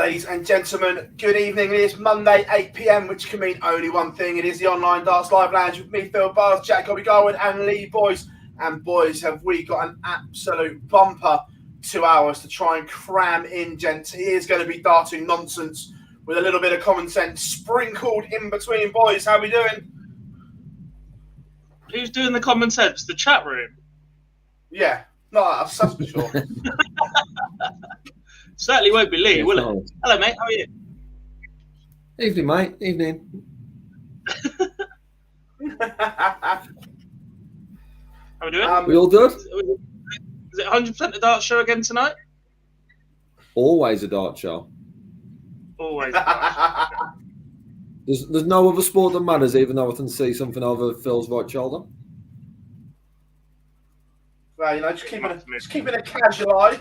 Ladies and gentlemen, good evening. It is Monday, 8 p.m, which can mean only one thing. It is the online Darts Live Lounge with me, Phill, Jack, Garwin, and Lee Boys. And boys, have we got an absolute bumper 2 hours to try and cram in, gents. It is going to be darting nonsense with a little bit of common sense sprinkled in between. Boys, how we doing? Who's doing the common sense? The chat room? Yeah, not us, that's for sure. Certainly won't be Lee, will it? Hello, mate. How are you? Evening, mate. Evening. How are we doing? We all good? Is it 100% the Dart Show again tonight? Always a dart show. Always. There's no other sport that matters, even though I can see something over Phil's right shoulder. Well, you know, just keeping a casual eye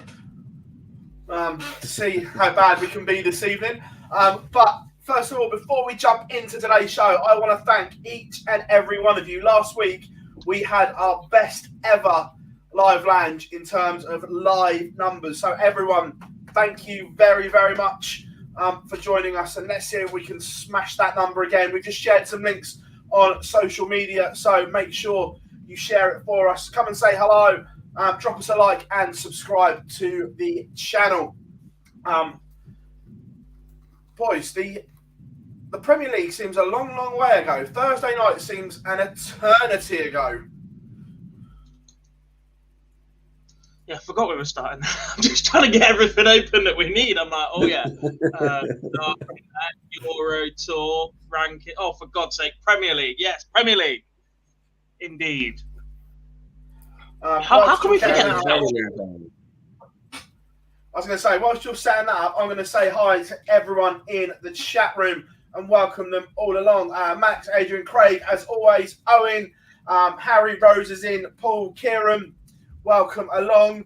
to see how bad we can be this evening. But first of all, before we jump into today's show, I want to thank each and every one of you. Last week, we had our best ever live lounge in terms of live numbers. So everyone, thank you very, very much for joining us. And let's see if we can smash that number again. We've just shared some links on social media, so make sure you share it for us. Come and say hello. Drop us a like and subscribe to the channel. Boys, the Premier League seems a long, long way ago. Thursday night seems an eternity ago. Yeah, I forgot we were starting. I'm just trying to get everything open that we need. I'm like, oh yeah, Euro Tour ranking. Oh, for God's sake, Premier League. Yes, Premier League. Indeed. How can we forget that? I was going to say, whilst you're setting that up, I'm going to say hi to everyone in the chat room and welcome them all along. Max, Adrian, Craig, as always, Owen, Harry Rose is in, Paul, Kieran, welcome along.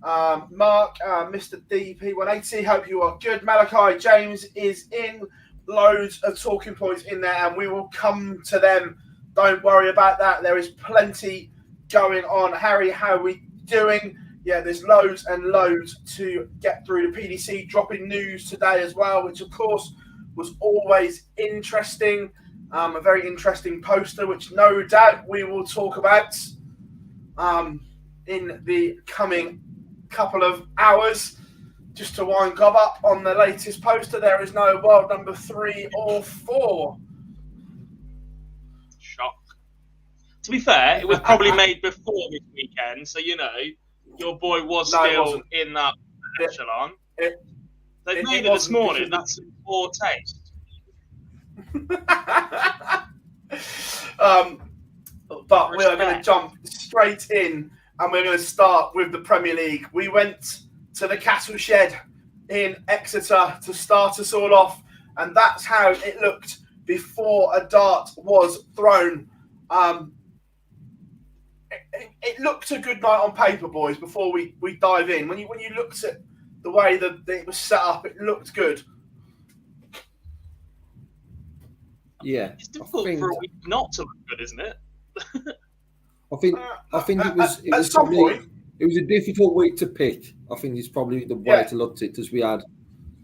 Mark, Mr. DP180, hope you are good. Malachi, James is in. Loads of talking points in there, and we will come to them. Don't worry about that. There is plenty going on. Harry, how are we doing? Yeah, there's loads and loads to get through. The PDC dropping news today as well, which of course was always interesting. A very interesting poster, which no doubt we will talk about in the coming couple of hours. Just to wind Gob up on the latest poster, there is no world number 3 or 4. Shock. To be fair, it was probably made before this weekend, so you know your boy was still in that echelon. They made it this morning. That's poor taste. But we are going to jump straight in, and we're going to start with the Premier League. We went to the Castle Shed in Exeter to start us all off, and that's how it looked before a dart was thrown. It looked a good night on paper, boys, before we dive in. When you looked at the way that it was set up, it looked good. Yeah. It's difficult for a week not to look good, isn't it? I think it was a difficult week to pick. I think it's probably the way to look at it, because we had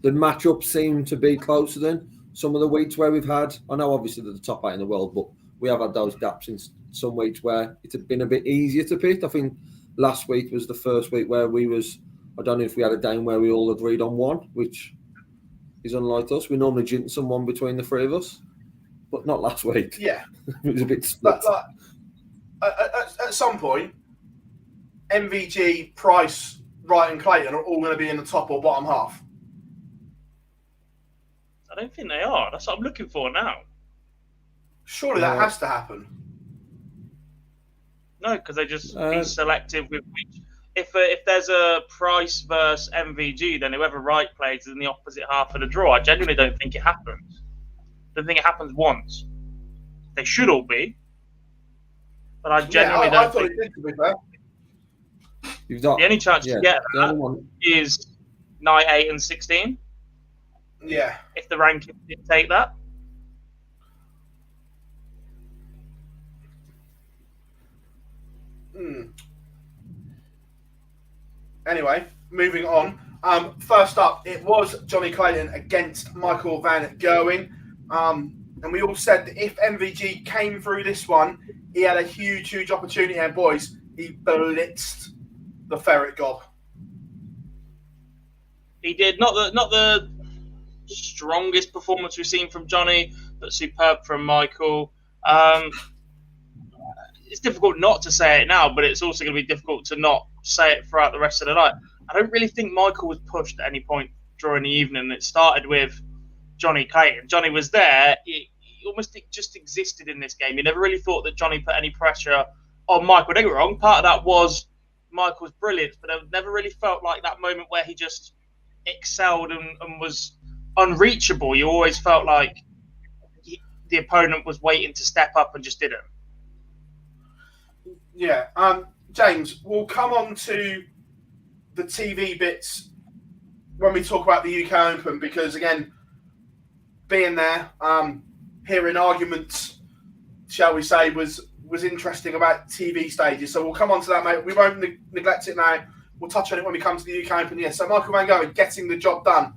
the matchup seemed to be closer than some of the weeks where we've had. I know obviously they're the top 8 in the world, but we have had those gaps in some weeks where it's been a bit easier to pick. I think last week was the first week where I don't know if we had a day where we all agreed on one, which is unlike us. We normally jinx someone between the three of us, but not last week. Yeah. It was a bit split. But at some point, MVG, Price, Wright and Clayton are all going to be in the top or bottom half. I don't think they are. That's what I'm looking for now. Surely that has to happen. No, because they just be selective with which. If there's a Price versus MVG, then whoever Wright plays is in the opposite half of the draw. I genuinely don't think it happens. I don't think it happens once. They should all be, but I genuinely don't. I thought it did, to be fair. The only chance you get that is night 8 and 16. Yeah. If the rankings dictate that. Anyway, moving on. First up, it was Johnny Clayton against Michael Van Gerwen. And we all said that if MVG came through this one, he had a huge opportunity. And boys, he blitzed the ferret gob. He did. Not the strongest performance we've seen from Johnny, but superb from Michael. It's difficult not to say it now, but it's also going to be difficult to not say it throughout the rest of the night. I don't really think Michael was pushed at any point during the evening. It started with Johnny Clayton. Johnny was there. He almost just existed in this game. You never really thought that Johnny put any pressure on Michael. Don't get me wrong, part of that was Michael's brilliance, but I never really felt like that moment where he just excelled and was unreachable. You always felt like the opponent was waiting to step up and just didn't. Yeah. James, we'll come on to the TV bits when we talk about the UK Open, because again, being there, hearing arguments, shall we say, was interesting about TV stages. So we'll come on to that, mate. We won't neglect it now. We'll touch on it when we come to the UK Open. Yeah, so Michael Van Gerwen getting the job done.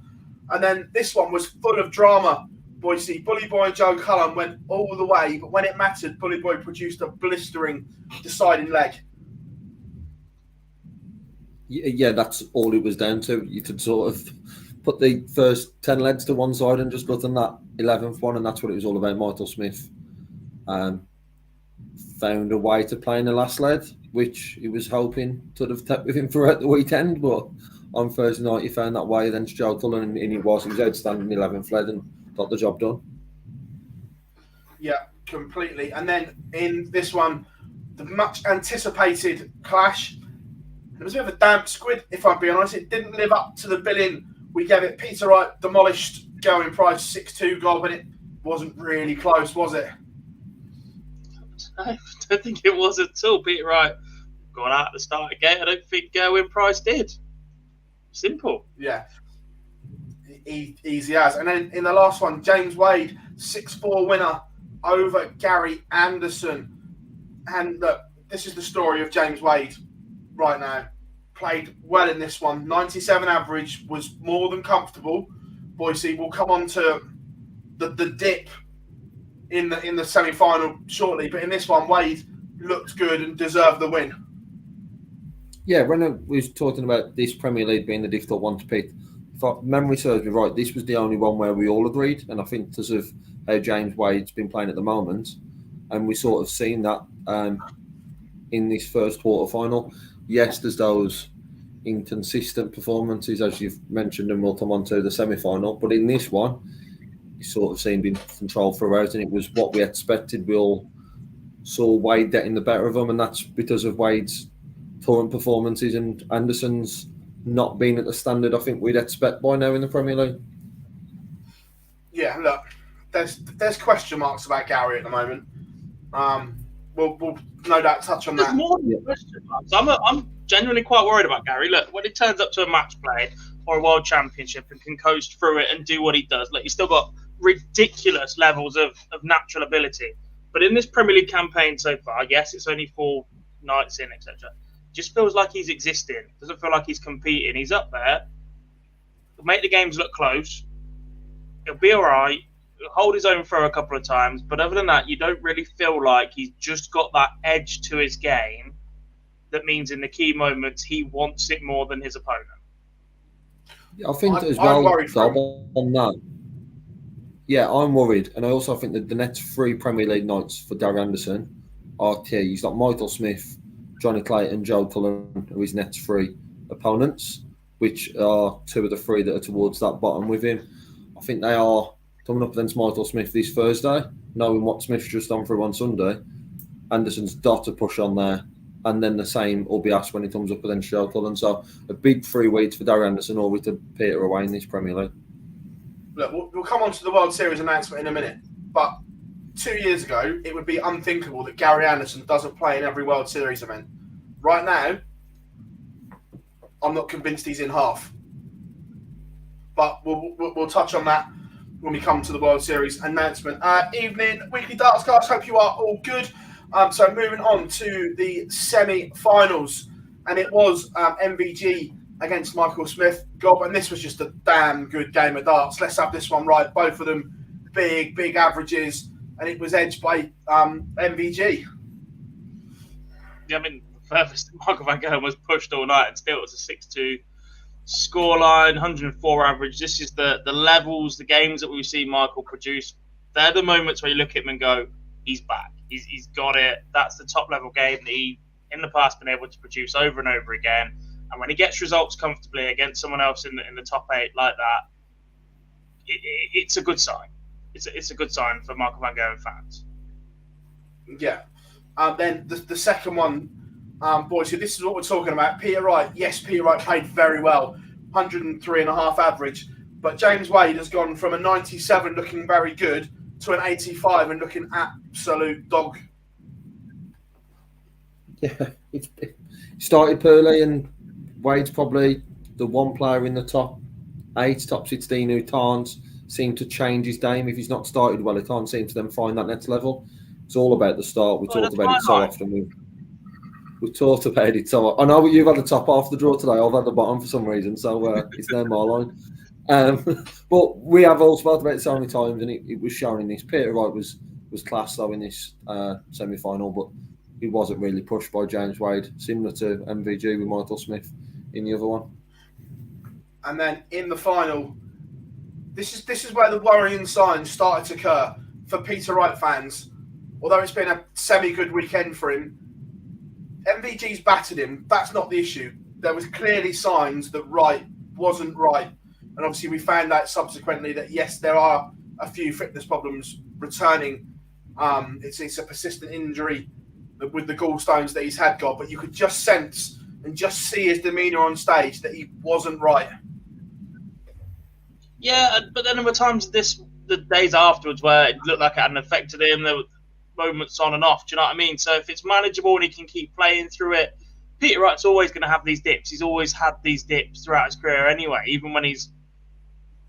And then this one was full of drama. Boise, Bully Boy and Joe Cullen went all the way, but when it mattered, Bully Boy produced a blistering deciding leg. Yeah, that's all it was down to. You could sort of put the first 10 legs to one side and just look on that 11th one, and that's what it was all about. Michael Smith found a way to play in the last leg, which he was hoping to have kept with him throughout the weekend, but on Thursday night he found that way against Joe Cullen, and he was outstanding 11th leg and got the job done. Yeah, completely. And then in this one, the much anticipated clash, it was a bit of a damp squid, if I'm being honest. It didn't live up to the billing we gave it. Peter Wright demolished Gerwen Price 6-2 goal, but it wasn't really close, was it? I don't think it was at all. Peter Wright got out at the start again. I don't think Gerwen Price did. Simple. Yeah. Easy as. And then in the last one, James Wade, 6-4 winner over Gary Anderson. And look, this is the story of James Wade right now. Played well in this one. 97 average, was more than comfortable. Boise, we'll come on to the dip in the semi-final shortly. But in this one, Wade looked good and deserved the win. Yeah, when we was talking about this Premier League being the difficult one to pick, if memory serves me right, this was the only one where we all agreed. And I think because of how James Wade's been playing at the moment, and we sort of seen that in this first quarter-final. Yes, there's those inconsistent performances, as you've mentioned, and we'll come on to the semi-final. But in this one, you sort of seemed in control throughout, and it was what we expected. We all saw Wade getting the better of him, and that's because of Wade's current performances and Anderson's not being at the standard I think we'd expect by now in the Premier League. Yeah, look, there's question marks about Gary at the moment. We'll no doubt touch on that. There's more than question marks. I'm genuinely quite worried about Gary. Look, when he turns up to a match play or a world championship and can coast through it and do what he does, look, he's still got ridiculous levels of natural ability. But in this Premier League campaign so far, yes, it's only 4 nights in, etc. Just feels like he's existing. Doesn't feel like he's competing. He's up there. He'll make the games look close. He'll be all right. He'll hold his own for a couple of times. But other than that, you don't really feel like he's just got that edge to his game that means in the key moments he wants it more than his opponent. I think as well, on that. Yeah, I'm worried. And I also think that the next 3 Premier League nights for Gary Anderson are key. He's got Michael Smith, Johnny Clayton, Joe Cullen, who his next 3 opponents, which are 2 of the 3 that are towards that bottom with him. I think they are coming up against Michael Smith this Thursday, knowing what Smith's just done through on Sunday. Anderson's got to push on there, and then the same will be asked when he comes up against Joe Cullen. So a big 3 weeks for Gary Anderson, or we could peter away in this Premier League. Look, we'll come on to the World Series announcement in a minute, but 2 years ago, it would be unthinkable that Gary Anderson doesn't play in every World Series event. Right now, I'm not convinced he's in half. But we'll touch on that when we come to the World Series announcement. Evening, weekly darts cast. Hope you are all good. So moving on to the semi-finals, and it was MVG against Michael Smith. Gob, and this was just a damn good game of darts. Let's have this one right. Both of them big averages, and it was edged by MVG. Yeah, I mean, the furthest Michael Van Gerwen was pushed all night, and still it was a 6-2 scoreline, 104 average. This is the levels, the games that we've seen Michael produce. They're the moments where you look at him and go, he's back. He's got it. That's the top level game that he, in the past, been able to produce over and over again. And when he gets results comfortably against someone else in the top 8 like that, it's a good sign. It's a good sign for Michael Van Gerwen fans. Yeah. Then the second one, boys, so this is what we're talking about. Peter Wright. Yes, Peter Wright played very well, 103.5 average. But James Wade has gone from a 97 looking very good to an 85 and looking absolute dog. Yeah, it started poorly, and Wade's probably the one player in the top 8, top 16 who can't seem to change his game. If he's not started well, he can't seem to then find that next level. It's all about the start. We talked about it so often. We've talked about it so often. I know you've had the top half of the draw today. I've had the bottom for some reason, so it's now my line. But we have all spoken about it so many times, and it was shown in this. Peter Wright was class though in this semi-final, but he wasn't really pushed by James Wade, similar to MVG with Michael Smith in the other one. And then in the final, this is where the worrying signs started to occur for Peter Wright fans. Although it's been a semi-good weekend for him, MVG's battered him. That's not the issue. There was clearly signs that Wright wasn't right. And obviously we found out subsequently that, yes, there are a few fitness problems returning. It's a persistent injury with the gallstones that he's had, but you could just sense and just see his demeanour on stage that he wasn't right. Yeah, but then there were times the days afterwards where it looked like it hadn't affected him. There were moments on and off. Do you know what I mean? So if it's manageable and he can keep playing through it, Peter Wright's always going to have these dips. He's always had these dips throughout his career anyway. Even when he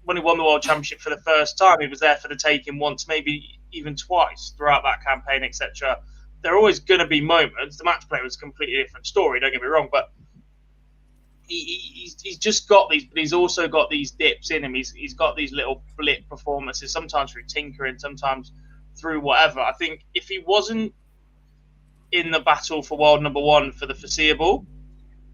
won the World Championship for the first time, he was there for the taking once, maybe even twice throughout that campaign, etc. There are always going to be moments. The match play was a completely different story, don't get me wrong, but he's just got these, but he's also got these dips in him. He's got these little blip performances, sometimes through tinkering, sometimes through whatever. I think if he wasn't in the battle for world number 1 for the foreseeable,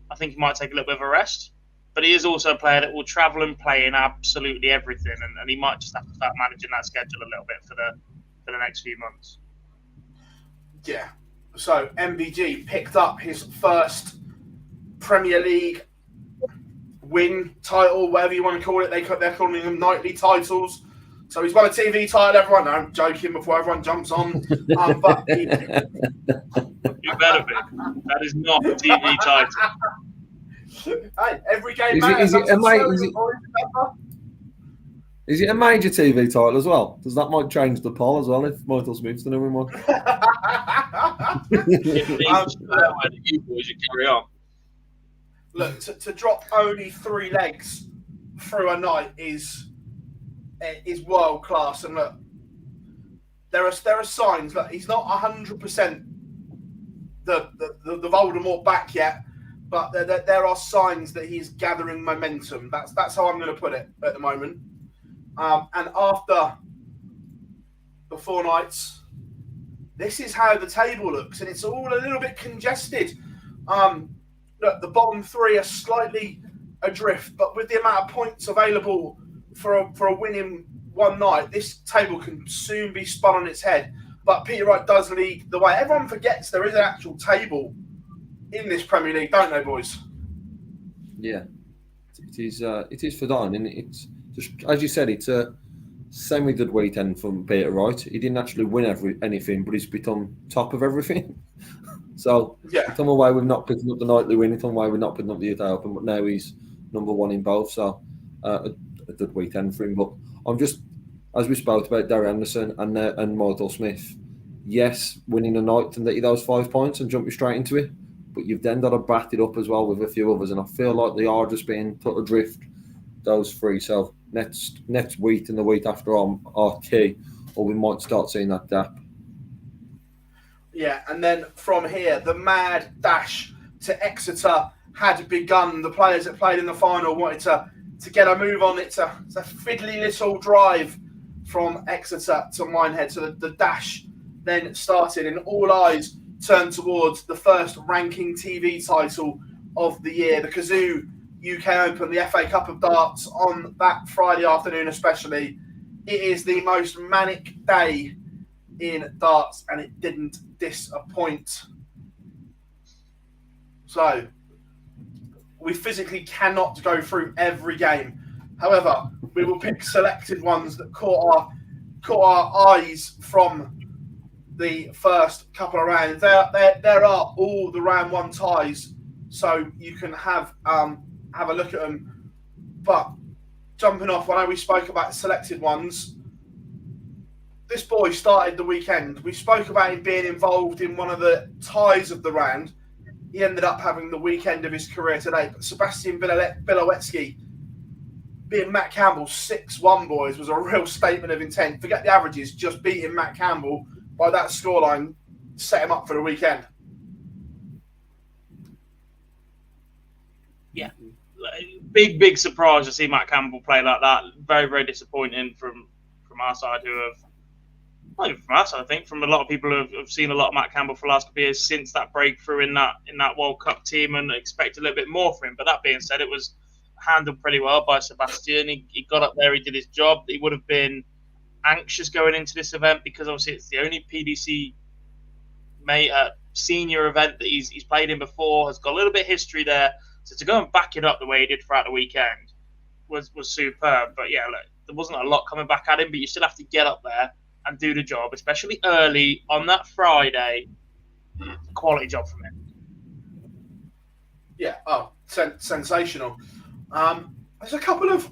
I think he might take a little bit of a rest. But he is also a player that will travel and play in absolutely everything, and he might just have to start managing that schedule a little bit for the next few months. Yeah. So MVG picked up his first Premier League win title, whatever you want to call it. They're calling them nightly titles. So he's won a TV title, everyone. No, I'm joking before everyone jumps on. But You better be. That is not a TV title. Hey, every game matters. Is it a major TV title as well? Because that might change the poll as well if Michael Smith's the number 1. You boys should carry on. Look, to drop only 3 legs through a night is world class. And look, there are signs that he's not 100% the Voldemort back yet, but there are signs that he's gathering momentum. That's how I'm going to put it at the moment. And after the 4 nights, this is how the table looks, and it's all a little bit congested. Look, the bottom 3 are slightly adrift, but with the amount of points available for a win in one night, this table can soon be spun on its head. But Peter Wright does lead the way. Everyone forgets there is an actual table in this Premier League, don't they, boys? Yeah, it is for Don, and it's just, as you said, it's a semi-good weekend from Peter Wright. He didn't actually win anything, but he's become top of everything. So yeah, he come away with not picking up the nightly win, he come away with not picking up the UK Open, but now he's number 1 in both. So a good weekend for him. But I'm just, as we spoke about Darren Anderson and Michael Smith, yes, winning a night and get those 5 points and jump you straight into it, but you've then got to back it up as well with a few others, and I feel like they are just being put adrift, those 3. So next week and the week after are key, or we might start seeing that gap. Yeah, and then from here, the mad dash to Exeter had begun. The players that played in the final wanted to get a move on. It's a fiddly little drive from Exeter to Minehead. So the dash then started, and all eyes turned towards the first ranking TV title of the year, the Kazoo UK Open, the FA Cup of Darts, on that Friday afternoon especially. It is the most manic day in darts, and it didn't disappoint. So we physically cannot go through every game. However, we will pick selected ones that caught our eyes from the first couple of rounds. There are all the round one ties, so you can have a look at them. But jumping off, I know we spoke about selected ones. This boy started the weekend. We spoke about him being involved in one of the ties of the round. He ended up having the weekend of his career today. But Sebastian Bilowetsky beating Matt Campbell 6-1, boys, was a real statement of intent. Forget the averages, just beating Matt Campbell by that scoreline set him up for the weekend. Yeah. Big surprise to see Matt Campbell play like that. Very, very disappointing from our side, who have, not even from us, I think, from a lot of people who have seen a lot of Matt Campbell for the last couple of years since that breakthrough in that World Cup team, and expect a little bit more from him. But that being said, it was handled pretty well by Sebastian. He got up there, he did his job. He would have been anxious going into this event because obviously it's the only PDC senior event that he's played in before, has got a little bit of history there. So to go and back it up the way he did throughout the weekend was superb. But yeah, look, there wasn't a lot coming back at him, but you still have to get up there and do the job, especially early on that Friday. Quality job from him. Yeah, sensational. There's a couple of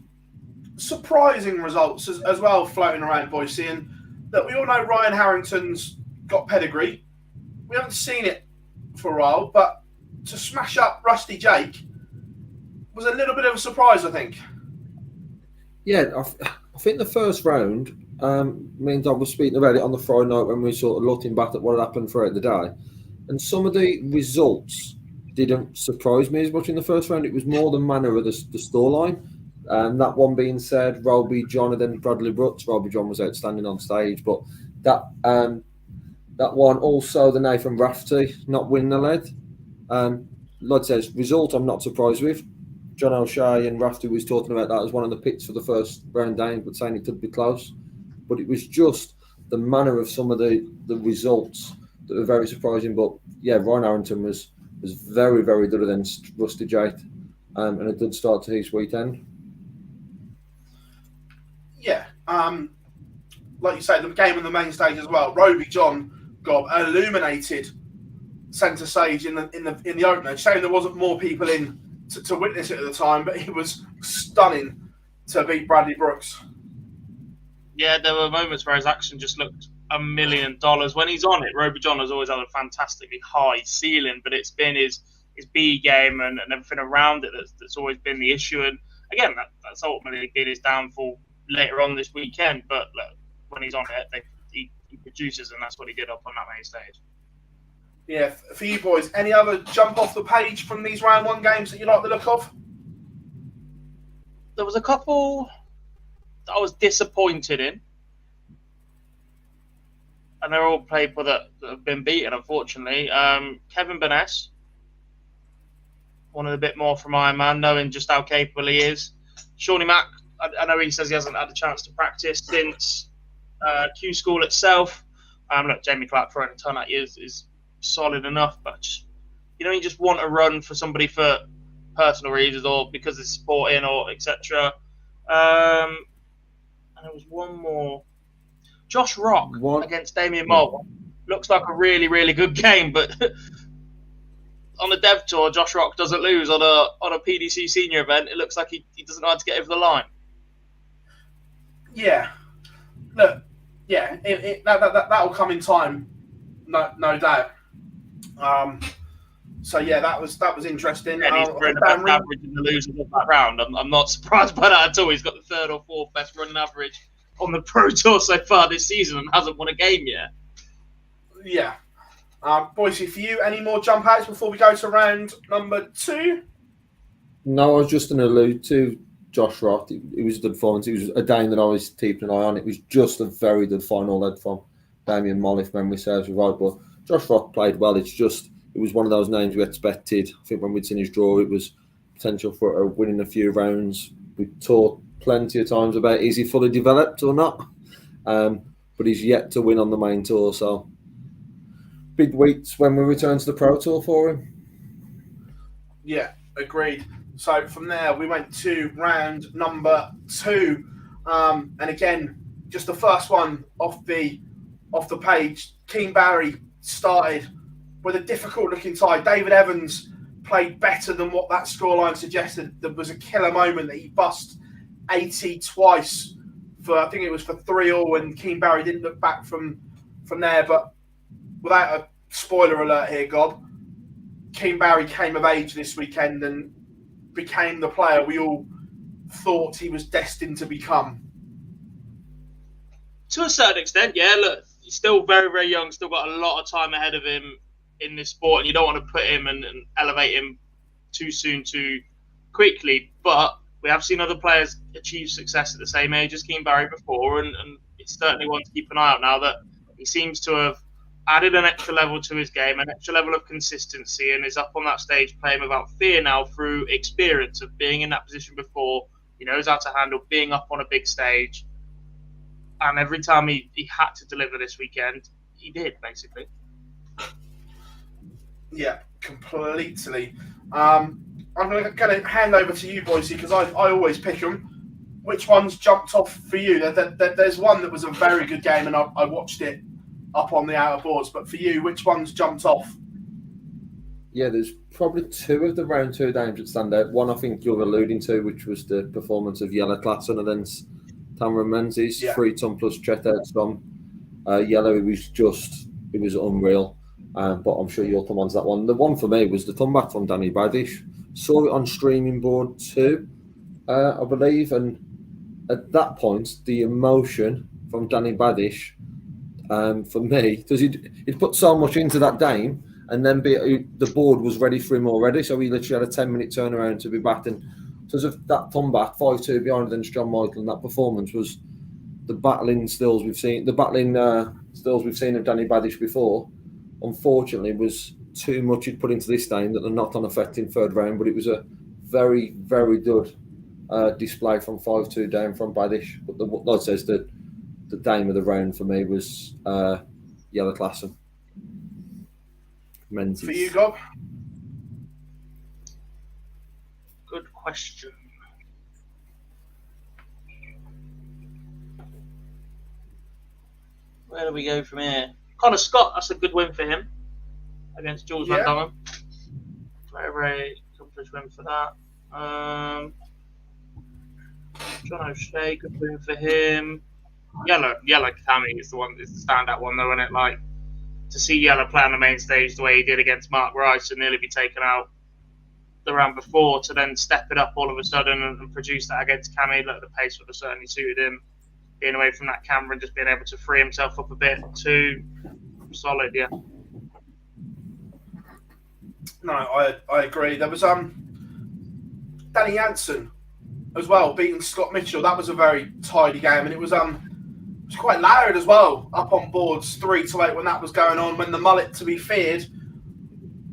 surprising results as well floating around, boys. Seeing that we all know Ryan Harrington's got pedigree. We haven't seen it for a while, but to smash up Rusty Jake was a little bit of a surprise, I think. Yeah, I think the first round, me and Dom were speaking about it on the Friday night when we sort of looking back at what had happened throughout the day. And some of the results didn't surprise me as much in the first round. It was more the manner of the storyline. That one being said, Roby John and then Bradley Brooks. Roby John was outstanding on stage, but that one also the Nathan Rafferty not winning the lead. Like I says, result I'm not surprised with. John O'Shea and Rafferty was talking about that as one of the picks for the first round down, but saying it could be close. But it was just the manner of some of the results that were very surprising. But yeah, Ryan Harrington was very, very good against Rusty Jake, and a good start to his weekend. Yeah, like you say, the game on the main stage as well. Roby John got illuminated centre stage in the opener. Shame there wasn't more people in to witness it at the time, but he was stunning to beat Bradley Brooks. Yeah, there were moments where his action just looked $1 million. When he's on it, Roby John has always had a fantastically high ceiling, but it's been his B game and everything around it that's always been the issue. And again, that's ultimately been his downfall later on this weekend. But look, when he's on it, he produces, and that's what he did up on that main stage. Yeah, for you boys, any other jump off the page from these round one games that you like the look of? There was a couple that I was disappointed in. And they're all people that have been beaten, unfortunately. Kevin Burness, wanted a bit more from Iron Man, knowing just how capable he is. Shawnee Mack, I know he says he hasn't had a chance to practice since Q School itself. Look, Jamie Clark throwing a ton at you is solid enough, but you just want to run for somebody for personal reasons or because it's sporting or etc. And there was one more. Josh Rock against Damien Mole looks like a really, really good game, but on the Dev Tour, Josh Rock doesn't lose on a PDC senior event. It looks like he doesn't know how to get over the line. Yeah, look, yeah, that'll come in time, no doubt. So yeah, that was interesting. And he's running the best average in the losers of that round. I'm not surprised by that at all. He's got the third or fourth best running average on the Pro Tour so far this season and hasn't won a game yet. Yeah. Boise, for you, any more jump outs before we go to round number 2? No, I was just going to allude to Josh Roth. It was a good performance. It was a game that I was keeping an eye on. It was just a very good final led from Damien Moll, if memory serves me right. But Josh Roth played well. It was one of those names we expected. I think when we'd seen his draw, it was potential for winning a few rounds. We talked plenty of times about is he fully developed or not, but he's yet to win on the main tour. So big weeks when we return to the Pro Tour for him. Yeah, agreed. So from there, we went to round number 2, and again, just the first one off the page. Keen Barry started with a difficult-looking tie. David Evans played better than what that scoreline suggested. There was a killer moment that he bust 80 twice I think it was for 3-all, and Keen Barry didn't look back from there. But without a spoiler alert here, Gob, Keen Barry came of age this weekend and became the player we all thought he was destined to become. To a certain extent, yeah. Look, he's still very, very young, still got a lot of time ahead of him in this sport, and you don't want to put him and elevate him too soon, too quickly. But we have seen other players achieve success at the same age as Keen Barry before, and it's certainly one to keep an eye out now that he seems to have added an extra level to his game, an extra level of consistency, and is up on that stage playing without fear now through experience of being in that position before. He knows how to handle being up on a big stage. And every time he had to deliver this weekend, he did, basically. Yeah, completely. I'm going to hand over to you, Boise, because I always pick them. Which ones jumped off for you? There's one that was a very good game, and I watched it up on the outer boards. But for you, which ones jumped off? Yeah, there's probably 2 of the round 2 games that stand out. One I think you're alluding to, which was the performance of Yellow Klassen against Cameron Menzies, 3-ton plus Chet Edstrom. Yellow, it was unreal. But I'm sure you'll come on to that one. The one for me was the comeback from Danny Badish. Saw it on streaming board too, I believe. And at that point, the emotion from Danny Badish, for me, because he'd put so much into that game, and then the board was ready for him already. So he literally had a 10-minute turnaround to be back. And because of that comeback, 5-2 behind against John Michael, and that performance was the battling stills we've seen of Danny Badish before. Unfortunately, was too much he'd put into this game that the knock-on effect in third round, but it was a very, very good display from 5-2 down from Badish. But like I says, the game of the round for me was Yellow Klassen. Menzies. For you, Gob? Good question. Where do we go from here? Connor Scott, that's a good win for him against Jules Van Dongen. Very, very accomplished win for that. John O'Shea, good win for him. Yellow Cammy is the standout one though, isn't it? Like, to see Yellow play on the main stage the way he did against Mark Rice and nearly be taken out the round before, to then step it up all of a sudden and produce that against Cammy. Look, the pace would have certainly suited him. Being away from that camera and just being able to free himself up a bit too solid, yeah. No, I agree. There was Danny Jansen as well beating Scott Mitchell. That was a very tidy game, and it was quite loud as well up on boards 3-8 when that was going on. When the mullet to be feared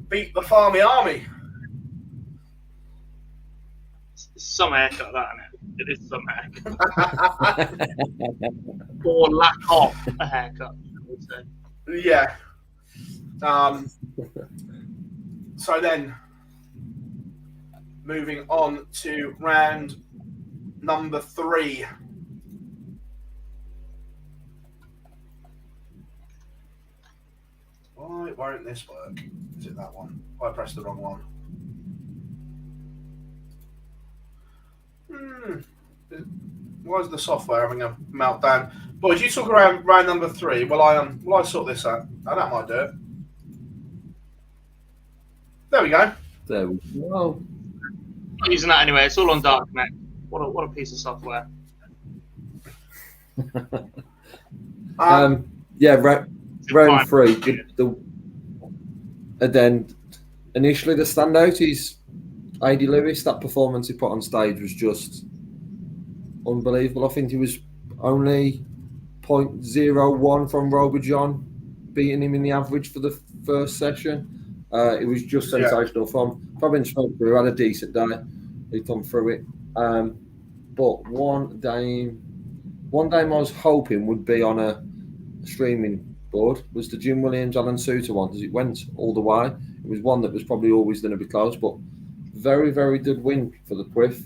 beat the Farmy Army. It's some haircut, that, isn't it? It is some haircut. Or lack of a haircut, I would say. Yeah. So then, moving on to round number 3. Why won't this work? Is it that one? I pressed the wrong one. Why is the software having a meltdown? Boys, you talk around round number 3. Will I sort this out? Oh, that might do it. There we go. There we go. I'm using that anyway. It's all on Dark Connect. What a piece of software. Round 3. And then initially the standout is AD Lewis. That performance he put on stage was just unbelievable. I think he was only 0.01 from Robert John, beating him in the average for the first session. It was just sensational from Fabian Schmelzer, had a decent day. He'd come through it. But one game I was hoping would be on a streaming board was the Jim Williams Alan Suter one, because it went all the way. It was one that was probably always going to be close, but very, very good win for the Quiff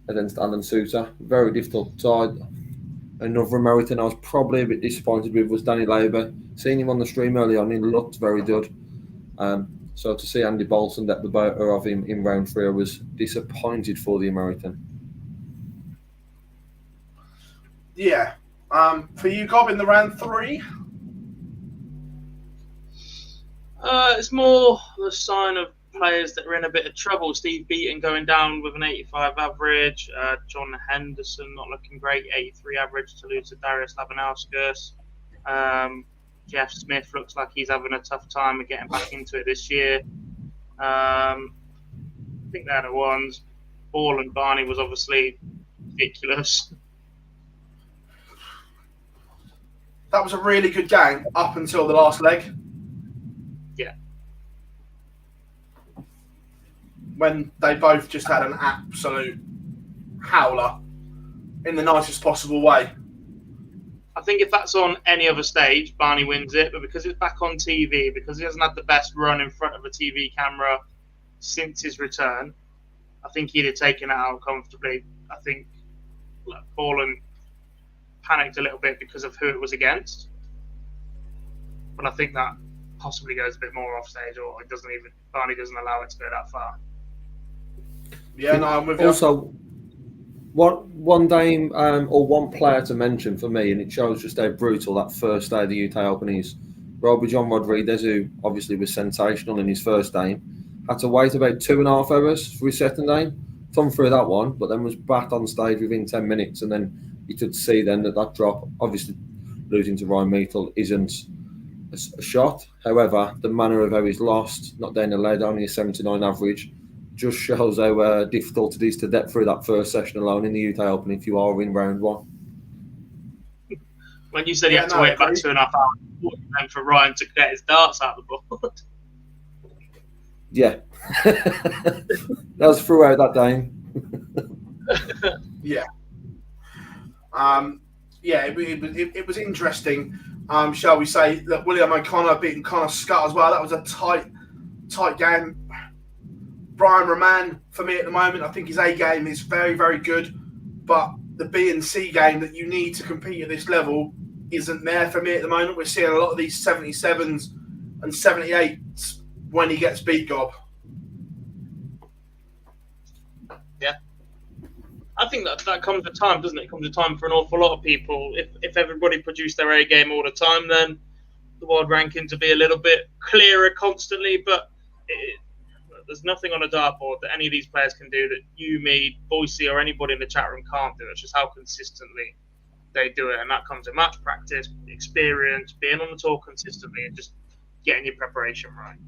against Alan Suter. Very difficult side. Another American I was probably a bit disappointed with was Danny Labour. Seeing him on the stream early on, he looked very good. So to see Andy Bolton get the better of him in round 3, I was disappointed for the American. Yeah. For you, Gob, in the round 3? It's more a sign of players that are in a bit of trouble. Steve Beaton going down with an 85 average. John Henderson not looking great, 83 average to lose to Darius Labanauskas. Jeff Smith looks like he's having a tough time of getting back into it this year. I think they're the ones. Ball and Barney was obviously ridiculous. That was a really good game up until the last leg. Yeah. When they both just had an absolute howler in the nicest possible way. I think if that's on any other stage, Barney wins it. But because it's back on TV, because he hasn't had the best run in front of a TV camera since his return, I think he'd have taken it out comfortably. I think Ballin panicked a little bit because of who it was against. But I think that possibly goes a bit more off stage, or it doesn't even, Barney doesn't allow it to go that far. Yeah, no, I'm with you. Also, one game or one player to mention for me, and it shows just how brutal that first day of the UK Open is. Robert John Rodriguez, who obviously was sensational in his first game, had to wait about 2.5 hours for his second game. Come through that one, but then was back on stage within 10 minutes, and then you could see then that drop, obviously losing to Ryan Meatle isn't a shot. However, the manner of how he's lost, not down the lead, only a 79 average, just shows how difficult it is to get through that first session alone in the UK Open if you are in round 1. When you said you had to wait about 2.5 hours and for Ryan to get his darts out of the board. Yeah. That was throughout that game. Yeah. It was interesting. Shall we say that William O'Connor beating Connor Scott as well. That was a tight game. Brian Roman, for me at the moment, I think his A game is very, very good, but the B and C game that you need to compete at this level isn't there for me at the moment. We're seeing a lot of these 77s and 78s when he gets beat, Gob. Yeah. I think that comes with time, doesn't it? It comes with time for an awful lot of people. If everybody produced their A game all the time, then the world rankings would be a little bit clearer constantly, but there's nothing on a dartboard that any of these players can do that you, me, Boise, or anybody in the chat room can't do. It's just how consistently they do it, and that comes with match practice, experience, being on the tour consistently, and just getting your preparation right.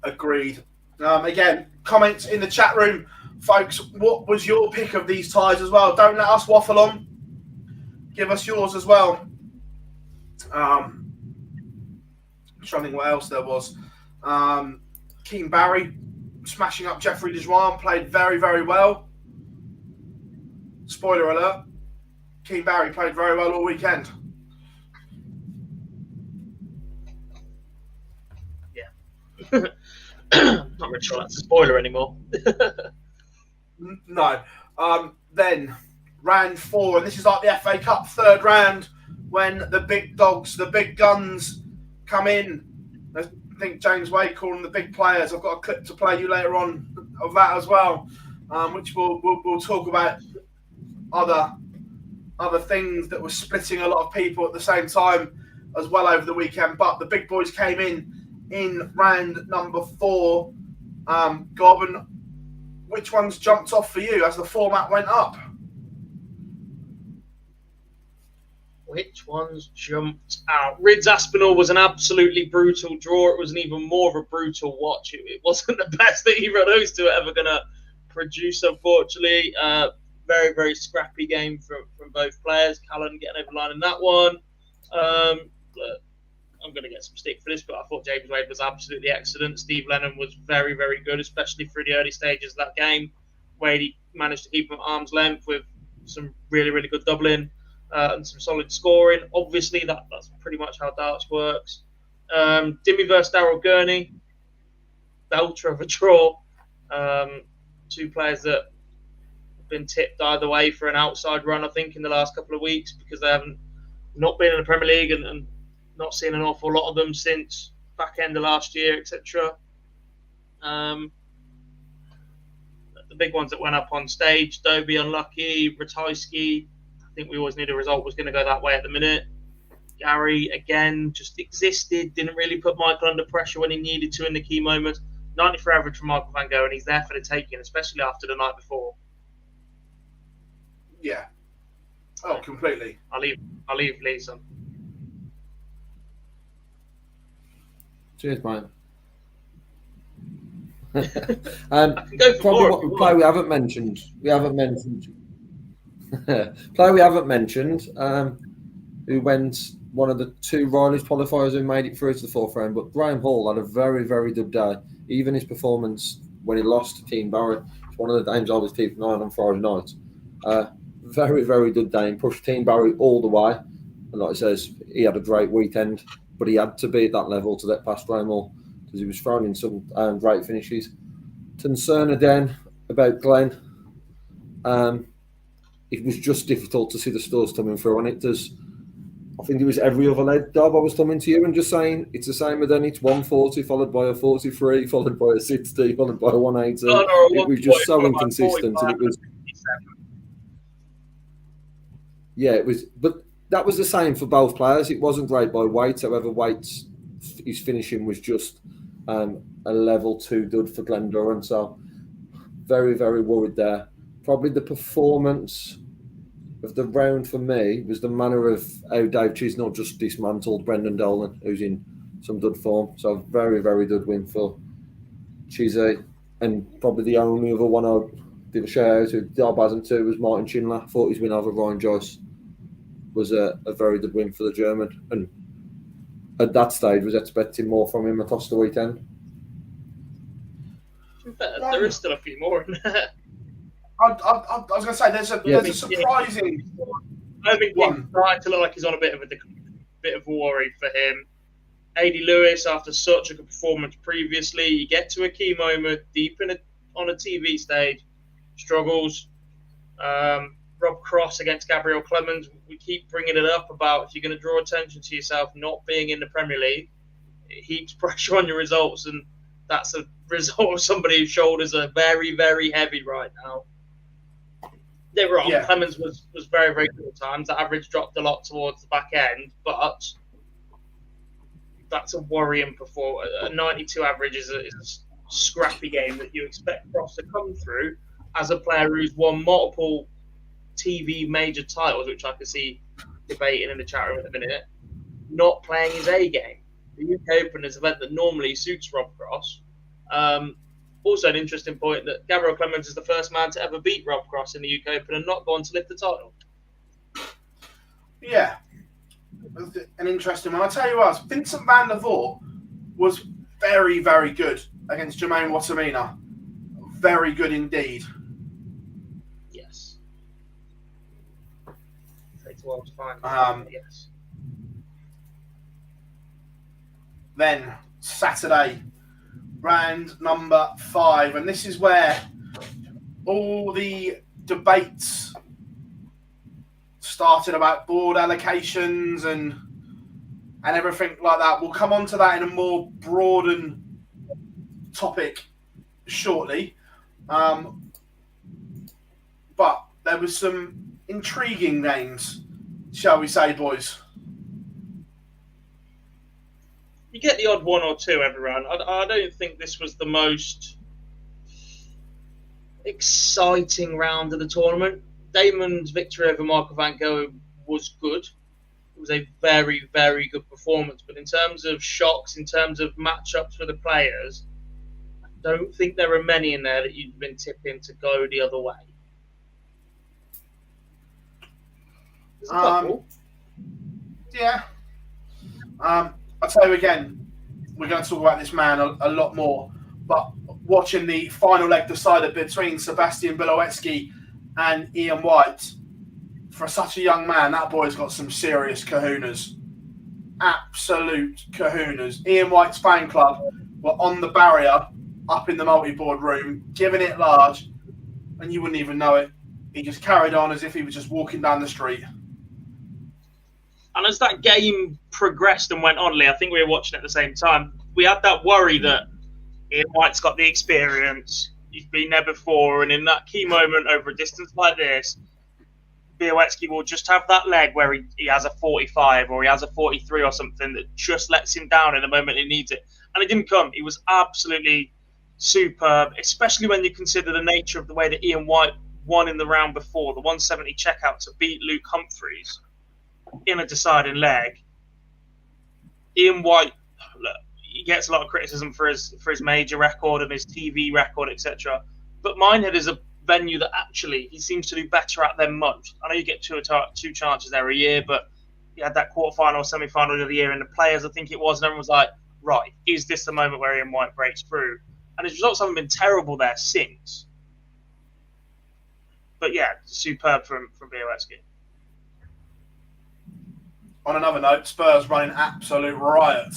Agreed. Again, comments in the chat room, folks. What was your pick of these ties as well? Don't let us waffle on. Give us yours as well. I'm trying to think what else there was. Keane Barry smashing up Jeffrey Desjardins, played very, very well. Spoiler alert, Keane Barry played very well all weekend. Yeah. Not really sure that's a spoiler anymore. No. Then round 4, and this is like the FA Cup third round when the big dogs, the big guns come in. I think James Wade calling the big players. I've got a clip to play you later on of that as well, which we'll talk about other things that were splitting a lot of people at the same time as well over the weekend. But the big boys came in round number 4. Gob, which ones jumped off for you as the format went up? which ones jumped out? Rids Aspinall was an absolutely brutal draw. It was an even more of a brutal watch. It wasn't the best that either of those two are ever going to produce, unfortunately. Very, very scrappy game from both players. Callan getting over the line in that one. I'm going to get some stick for this, but I thought James Wade was absolutely excellent. Steve Lennon was very, very good, especially through the early stages of that game. Wade, he managed to keep him at arm's length with some really, really good doubling and some solid scoring. Obviously, that's pretty much how darts works. Dimmy versus Darryl Gurney, belter of a draw. Two players that have been tipped either way for an outside run, I think, in the last couple of weeks because they haven't not been in the Premier League and not seen an awful lot of them since back end of last year, etc. The big ones that went up on stage, Dobie unlucky, Ratajski, I think we always knew the result was going to go that way at the minute. Gary, again, just existed, didn't really put Michael under pressure when he needed to in the key moments. 94 average from Michael van Gogh, and he's there for the taking, especially after the night before. Yeah. Oh, completely. I'll leave Lee some. Cheers, mate. Probably what player we haven't mentioned. Player we haven't mentioned. Who went one of the two Riley's qualifiers who made it through to the fourth round. But Graham Hall had a very, very good day. Even his performance when he lost to Keane Barry, it's one of the games I was keeping an eye on Friday night. Very, very good day. He pushed Keane Barry all the way. And like I says, he had a great weekend, but he had to be at that level to get past Graham Hall because he was throwing in some great finishes. Concern again about Glenn. It was just difficult to see the scores coming through on it. I think it was every other leg job I was coming to you and just saying it's the same with then it's 140 followed by a 43 followed by a 60 followed by a 180. It was just so inconsistent and it was it was, but that was the same for both players. It wasn't great by Waite, however Waite's his finishing was just a level too good for Glenn Durran, so very, very worried there. Probably the performance of the round for me was the manner of how Dave Chisnall just dismantled Brendan Dolan, who's in some good form. So very, very good win for Chizzy. And probably the only other one I'd give a shout out to, Dob hasn't too, was Martin Schindler. I thought his win over Ryan Joyce was a very good win for the German. And at that stage, was expecting more from him across the weekend. There is still a few more in there. I was going to say there's a surprising. I think he's starting to look like he's on a bit of a worry for him. AD Lewis, after such a good performance previously, you get to a key moment deep on a TV stage, struggles. Rob Cross against Gabriel Clemens. We keep bringing it up about if you're going to draw attention to yourself not being in the Premier League, it heaps pressure on your results, and that's a result of somebody whose shoulders are very, very heavy right now. They were wrong. Yeah. Clemens was very, very good at times. The average dropped a lot towards the back end, but that's a worrying performance. A 92 average is a scrappy game that you expect Cross to come through as a player who's won multiple TV major titles, which I can see debating in the chat room at the minute, not playing his A game. The UK Open is an event that normally suits Rob Cross. Also an interesting point that Gabriel Clemens is the first man to ever beat Rob Cross in the UK Open and not go on to lift the title. Yeah. An interesting one. I'll tell you what, Vincent van der Voort was very, very good against Jermaine Wattimena. Very good indeed. Yes. Takes a while to find. Yes. Then, Saturday, round number 5. And this is where all the debates started about board allocations and everything like that. We'll come on to that in a more broadened topic shortly. But there was some intriguing names, shall we say, boys? You get the odd one or two every round. I don't think this was the most exciting round of the tournament. Damon's victory over Michael van Gogh was good. it was a very, very good performance. But in terms of shocks, in terms of matchups for the players, I don't think there are many in there that you've been tipping to go the other way. There's a couple. Yeah. I'll tell you again, we're going to talk about this man a lot more, but watching the final leg decided between Sebastian Bilowecki and Ian White, for such a young man, that boy's got some serious kahunas. Absolute kahunas. Ian White's fan club were on the barrier up in the multi-board room, giving it large, and you wouldn't even know it. He just carried on as if he was just walking down the street. And as that game progressed and went on, Lee, I think we were watching at the same time, we had that worry that Ian White's got the experience, he's been there before, and in that key moment over a distance like this, Bilowecki will just have that leg where he has a 45 or he has a 43 or something that just lets him down in the moment he needs it. And it didn't come. He was absolutely superb, especially when you consider the nature of the way that Ian White won in the round before, the 170 checkout to beat Luke Humphreys in a deciding leg. Ian White, look, he gets a lot of criticism for his major record and his TV record, etc. But Minehead is a venue that actually he seems to do better at than most. I know you get two chances there a year, but he had that quarterfinal, semi-final of the year in the Players, I think it was, and everyone was like, right, is this the moment where Ian White breaks through? And his results haven't been terrible there since. But yeah, superb from Bilowecki. On another note, Spurs running absolute riot.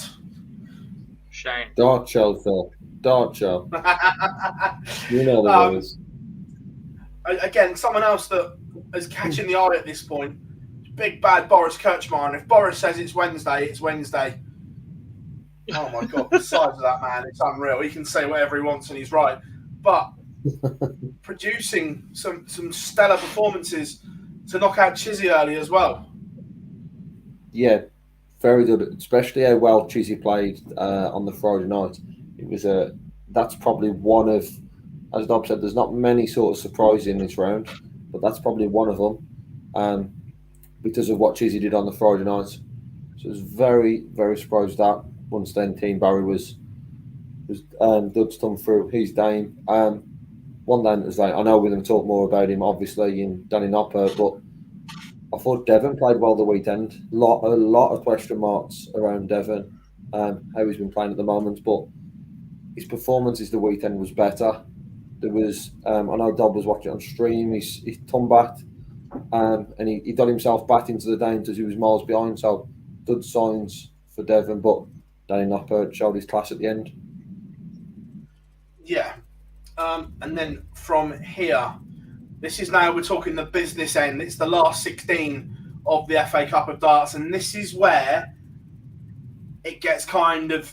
Shame. Dart show, Phil. Dart show. You know the rules. Again, someone else that is catching the eye at this point, big bad Boris Kirchmar. And if Boris says it's Wednesday, it's Wednesday. Oh my God, the size of that man, it's unreal. He can say whatever he wants and he's right. But producing some stellar performances to knock out Chizzy early as well. Yeah, very good, especially how well Chizzy played on the Friday night. It was that's probably one of, as Dob said, there's not many sort of surprises in this round, but that's probably one of them because of what Chizzy did on the Friday night. So I was very, very surprised that once then Team Barry was dodged on through his Dane. One then is like, I know we're going to talk more about him obviously in Danny Noppert, but I thought Devon played well the weekend. A lot of question marks around Devon, how he's been playing at the moment, but his performances the weekend was better. There was, I know Dob was watching on stream. He come back, and he got himself back into the Danes as he was miles behind. So good signs for Devon, but Danny Noppert showed his class at the end. Yeah, and then from here, this is now we're talking the business end. It's the last 16 of the FA Cup of Darts, and this is where it gets kind of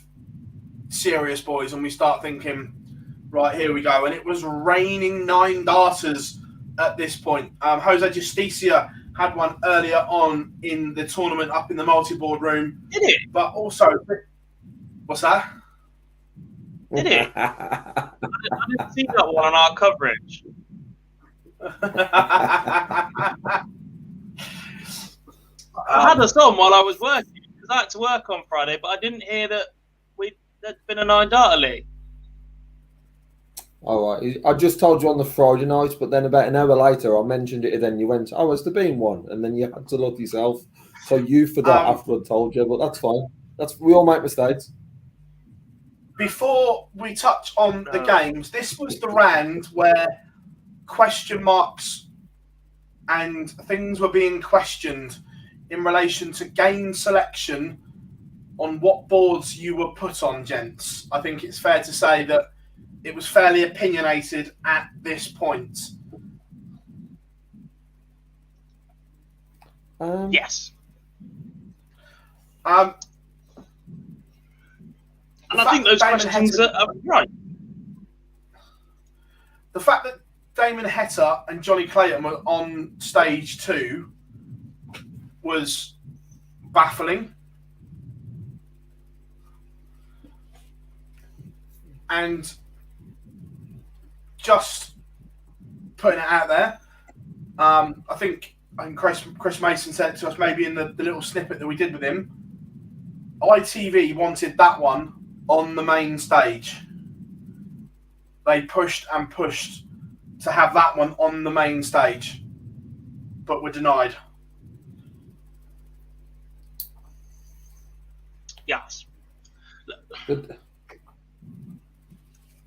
serious, boys, and we start thinking, right, here we go. And it was raining 9 darters at this point. Jose Justicia had one earlier on in the tournament up in the multi-board room. Did it? But also, what's that? Did it? I didn't see that one on our coverage. I had us on while I was working because I had to work on Friday, but I didn't hear that there'd been a 9-darter league. All right, I just told you on the Friday night, but then about an hour later I mentioned it, and then you went, "Oh, has there been one?" And then you had to look yourself, so you forgot after I told you. But that's fine. We all make mistakes. Before we touch on the games, this was the round where question marks and things were being questioned in relation to game selection on what boards you were put on, gents. I think it's fair to say that it was fairly opinionated at this point. Yes. And I think those questions are right. The fact that Damon Heta and Johnny Clayton were on stage 2 was baffling. And just putting it out there, I think and Chris Mason said to us maybe in the little snippet that we did with him, ITV wanted that one on the main stage. They pushed and pushed to have that one on the main stage, but were denied. Yes.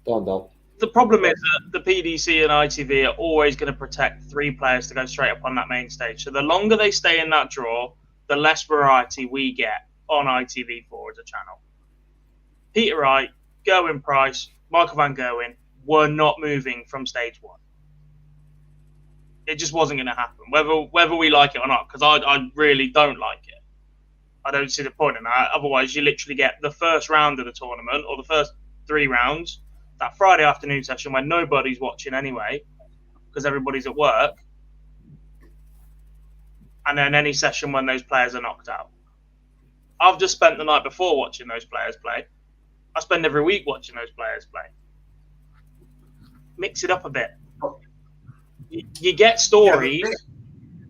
Don't. The problem is that the PDC and ITV are always going to protect 3 players to go straight up on that main stage. So the longer they stay in that draw, the less variety we get on ITV4 as a channel. Peter Wright, Gerwin Price, Michael Van Gerwen were not moving from stage 1. It just wasn't going to happen, whether we like it or not, because I really don't like it. I don't see the point in that. Otherwise, you literally get the first round of the tournament or the first 3 rounds, that Friday afternoon session when nobody's watching anyway because everybody's at work, and then any session when those players are knocked out. I've just spent the night before watching those players play. I spend every week watching those players play. Mix it up a bit. You get stories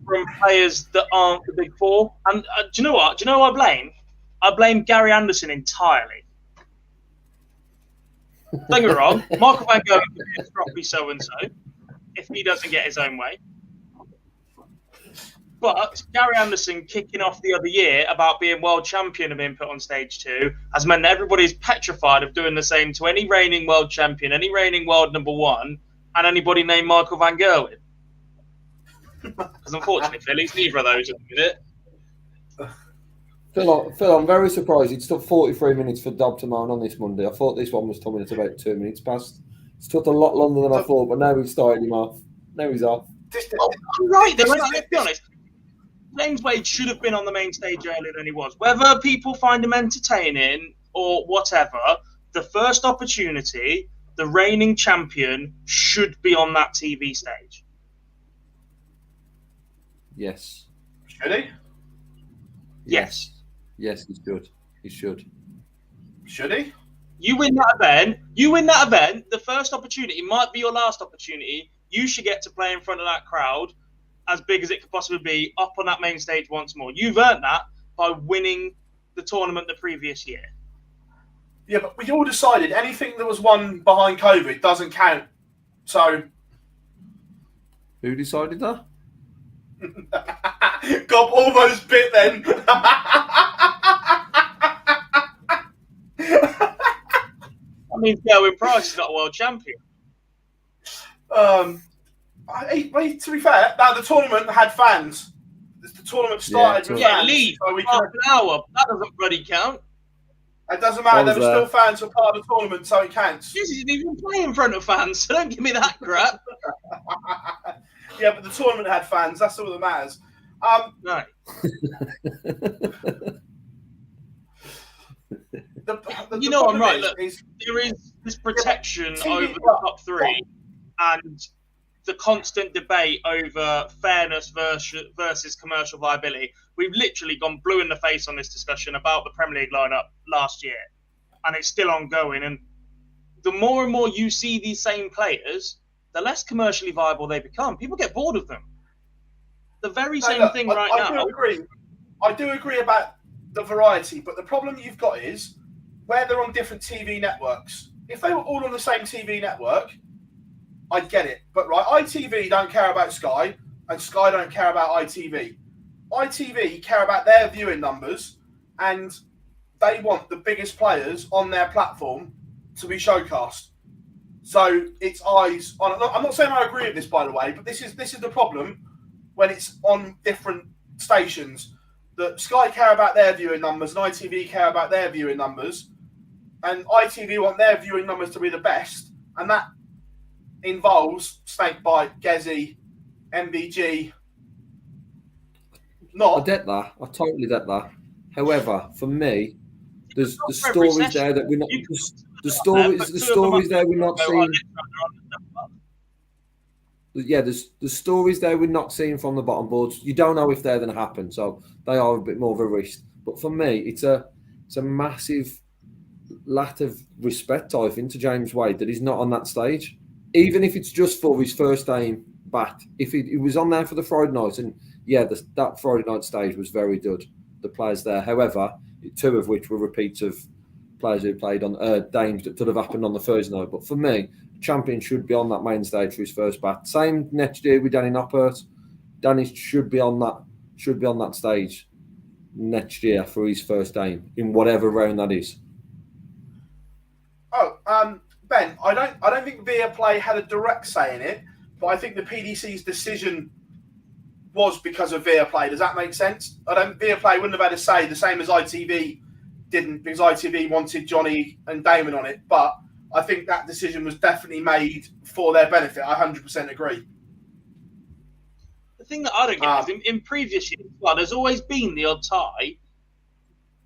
from players that aren't the big 4. And do you know what? Do you know who I blame? I blame Gary Anderson entirely. Don't get me wrong, Michael Van Gerwen could be a stroppy so-and-so if he doesn't get his own way. But Gary Anderson kicking off the other year about being world champion and being put on stage 2 has meant that everybody's petrified of doing the same to any reigning world champion, any reigning world number 1, and anybody named Michael Van Gerwen. Because unfortunately, Phill, he's neither of those at the minute. Phill, I'm very surprised. It took 43 minutes for Dob to mount on this Monday. I thought this one was coming at about 2 minutes past. It's took a lot longer than I thought, but now he's started him off. Now he's off. I'm right, though. Let's be honest. James Wade should have been on the main stage earlier than he was. Whether people find him entertaining or whatever, the first opportunity, the reigning champion should be on that TV stage. Yes. Should he? Yes. Yes, he should. He should. Should he? You win that event, the first opportunity might be your last opportunity. You should get to play in front of that crowd as big as it could possibly be up on that main stage once more. You've earned that by winning the tournament the previous year. Yeah, but we all decided anything that was won behind COVID doesn't count. So... Who decided that? Got almost bit then. I mean, Gerwin Price is not a world champion. To be fair, now the tournament had fans. The tournament started with fans. Leave so half an hour. That doesn't bloody count. It doesn't matter. There were still fans who were part of the tournament, so it counts. Jesus, you didn't even play in front of fans, so don't give me that crap. Yeah, but the tournament had fans. That's all that matters. Right. You know I'm right. Look, there is this protection over the top 3 and the constant debate over fairness versus commercial viability. We've literally gone blue in the face on this discussion about the Premier League lineup last year, and it's still ongoing. And the more and more you see these same players, the less commercially viable they become. People get bored of them. The very same thing now. I do agree about the variety, but the problem you've got is where they're on different TV networks. If they were all on the same TV network, I'd get it. But right, ITV don't care about Sky, and Sky don't care about ITV. ITV care about their viewing numbers, and they want the biggest players on their platform to be showcased. So it's eyes on. I'm not saying I agree with this, by the way, but this is the problem when it's on different stations. That Sky care about their viewing numbers, and ITV care about their viewing numbers, and ITV want their viewing numbers to be the best, and that involves Snakebite, Gezi, MVG. I get that. I totally get that. However, for me, there's the stories there that we're not. The stories there we're not seeing. Yeah, there's stories there we're not seeing from the bottom boards. You don't know if they're going to happen, so they are a bit more of a risk. But for me, it's a massive lack of respect, I think, to James Wade that he's not on that stage. even if it's just for his first game back, if he was on there for the Friday night, and that Friday night stage was very good, the players there. However, 2 of which were repeats of players who played on games that could have happened on the Thursday night. But for me, champion should be on that main stage for his first bat. Same next year with Danny Noppert. Danny should be on that stage next year for his first game in whatever round that is. Ben, I don't think Viaplay had a direct say in it, but I think the PDC's decision was because of Viaplay. Does that make sense? Viaplay wouldn't have had a say, the same as ITV didn't, because ITV wanted Johnny and Damon on it. But I think that decision was definitely made for their benefit. I 100% agree. The thing that I don't get is in previous years, there's always been the odd tie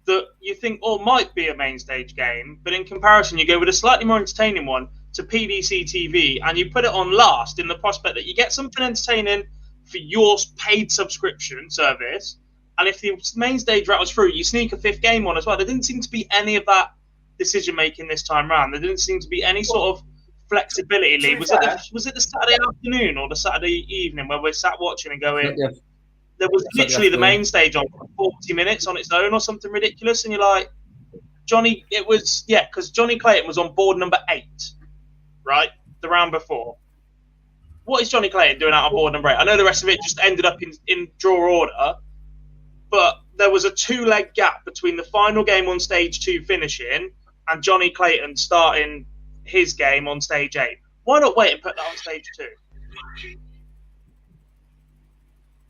that you think, might be a main stage game, but in comparison, you go with a slightly more entertaining one to PDC TV, and you put it on last in the prospect that you get something entertaining for your paid subscription service, and if the main stage rattles through, you sneak a 5th game on as well. There didn't seem to be any of that decision-making this time round. There didn't seem to be any sort of flexibility, Lee. Was it the Saturday afternoon or the Saturday evening where we sat watching and going... Yeah. There was literally the main stage on for 40 minutes on its own or something ridiculous. And you're like, because Johnny Clayton was on board number 8, right? The round before. What is Johnny Clayton doing out on board number 8? I know the rest of it just ended up in draw order, but there was a 2-leg gap between the final game on stage 2 finishing and Johnny Clayton starting his game on stage 8. Why not wait and put that on stage 2?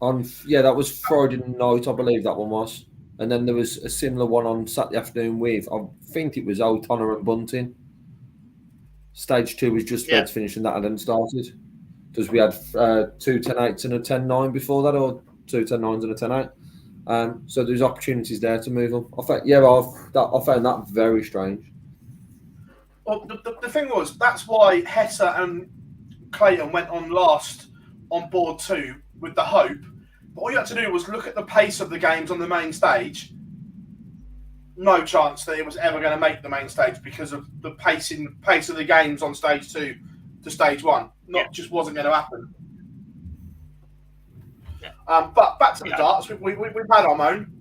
That was Friday night, I believe that one was. And then there was a similar one on Saturday afternoon with, I think it was O'Connor and Bunting. Stage 2 was just Reds finishing that hadn't started. Because we had 2 10-8s and a 10-9 before that, or 2 10-9s and a 10-8. So there's opportunities there to move them. I found that very strange. Well, the thing was, that's why Hesser and Clayton went on last on board 2 with the hope. But all you had to do was look at the pace of the games on the main stage. No chance that it was ever going to make the main stage because of the pace of the games on stage 2 to stage 1. Just wasn't going to happen. But back to the darts, we've had our moan.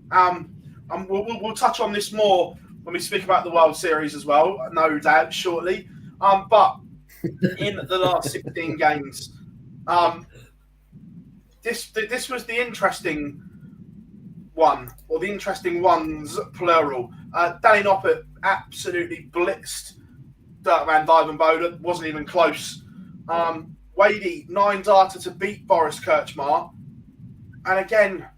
We'll touch on this more when we speak about the World Series as well, no doubt, shortly. But in the last 16 games, this was the interesting one, or the interesting ones, plural. Danny Noppert absolutely blitzed Dirtman Divan Bowler, wasn't even close. Wadey, 9 darter to beat Boris Kirchmar. And again,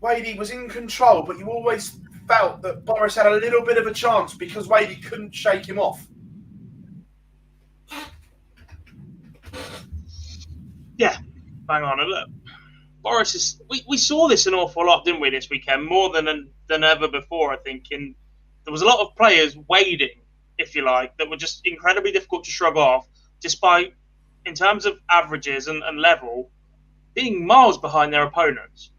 Wadey was in control, but you always felt that Boris had a little bit of a chance because Wadey couldn't shake him off. Yeah, bang on. And look, Boris is. We saw this an awful lot, didn't we, this weekend? More than ever before, I think. And there was a lot of players wading, if you like, that were just incredibly difficult to shrug off, despite, in terms of averages and level, being miles behind their opponents.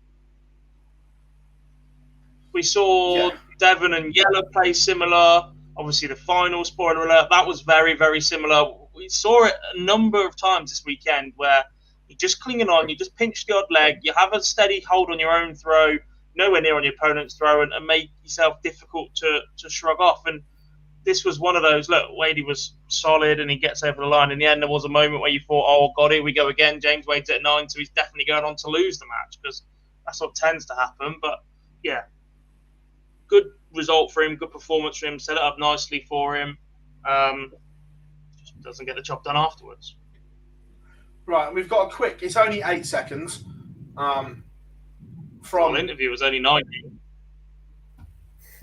We saw Devon and Yellow play similar. Obviously, the final, spoiler alert, that was very, very similar. We saw it a number of times this weekend where you're just clinging on, you just pinch the odd leg, you have a steady hold on your own throw, nowhere near on your opponent's throw, and make yourself difficult to shrug off. And this was one of those, look, Wadey was solid and he gets over the line. In the end, there was a moment where you thought, oh, God, here we go again. James Wade's at 9, so he's definitely going on to lose the match, because that's what tends to happen. But, yeah, good result for him, good performance for him, set it up nicely for him. Just doesn't get the job done afterwards. Right, we've got a quick, it's only 8 seconds. From the interview was only 90.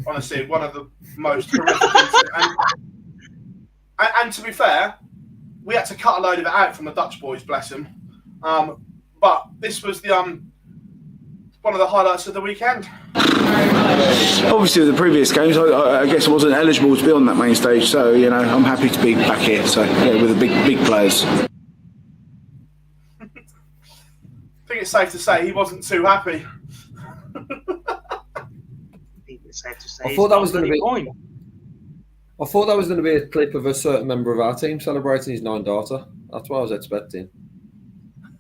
Honestly, one of the most horrific things. And to be fair, we had to cut a load of it out from the Dutch boys, bless them. But this was the one of the highlights of the weekend. Obviously, with the previous games, I guess I wasn't eligible to be on that main stage, so I'm happy to be back here. So with the big players. I think it's safe to say he wasn't too happy. I thought that was going to be. I thought that was going to be a clip of a certain member of our team celebrating his 9 darter. That's what I was expecting.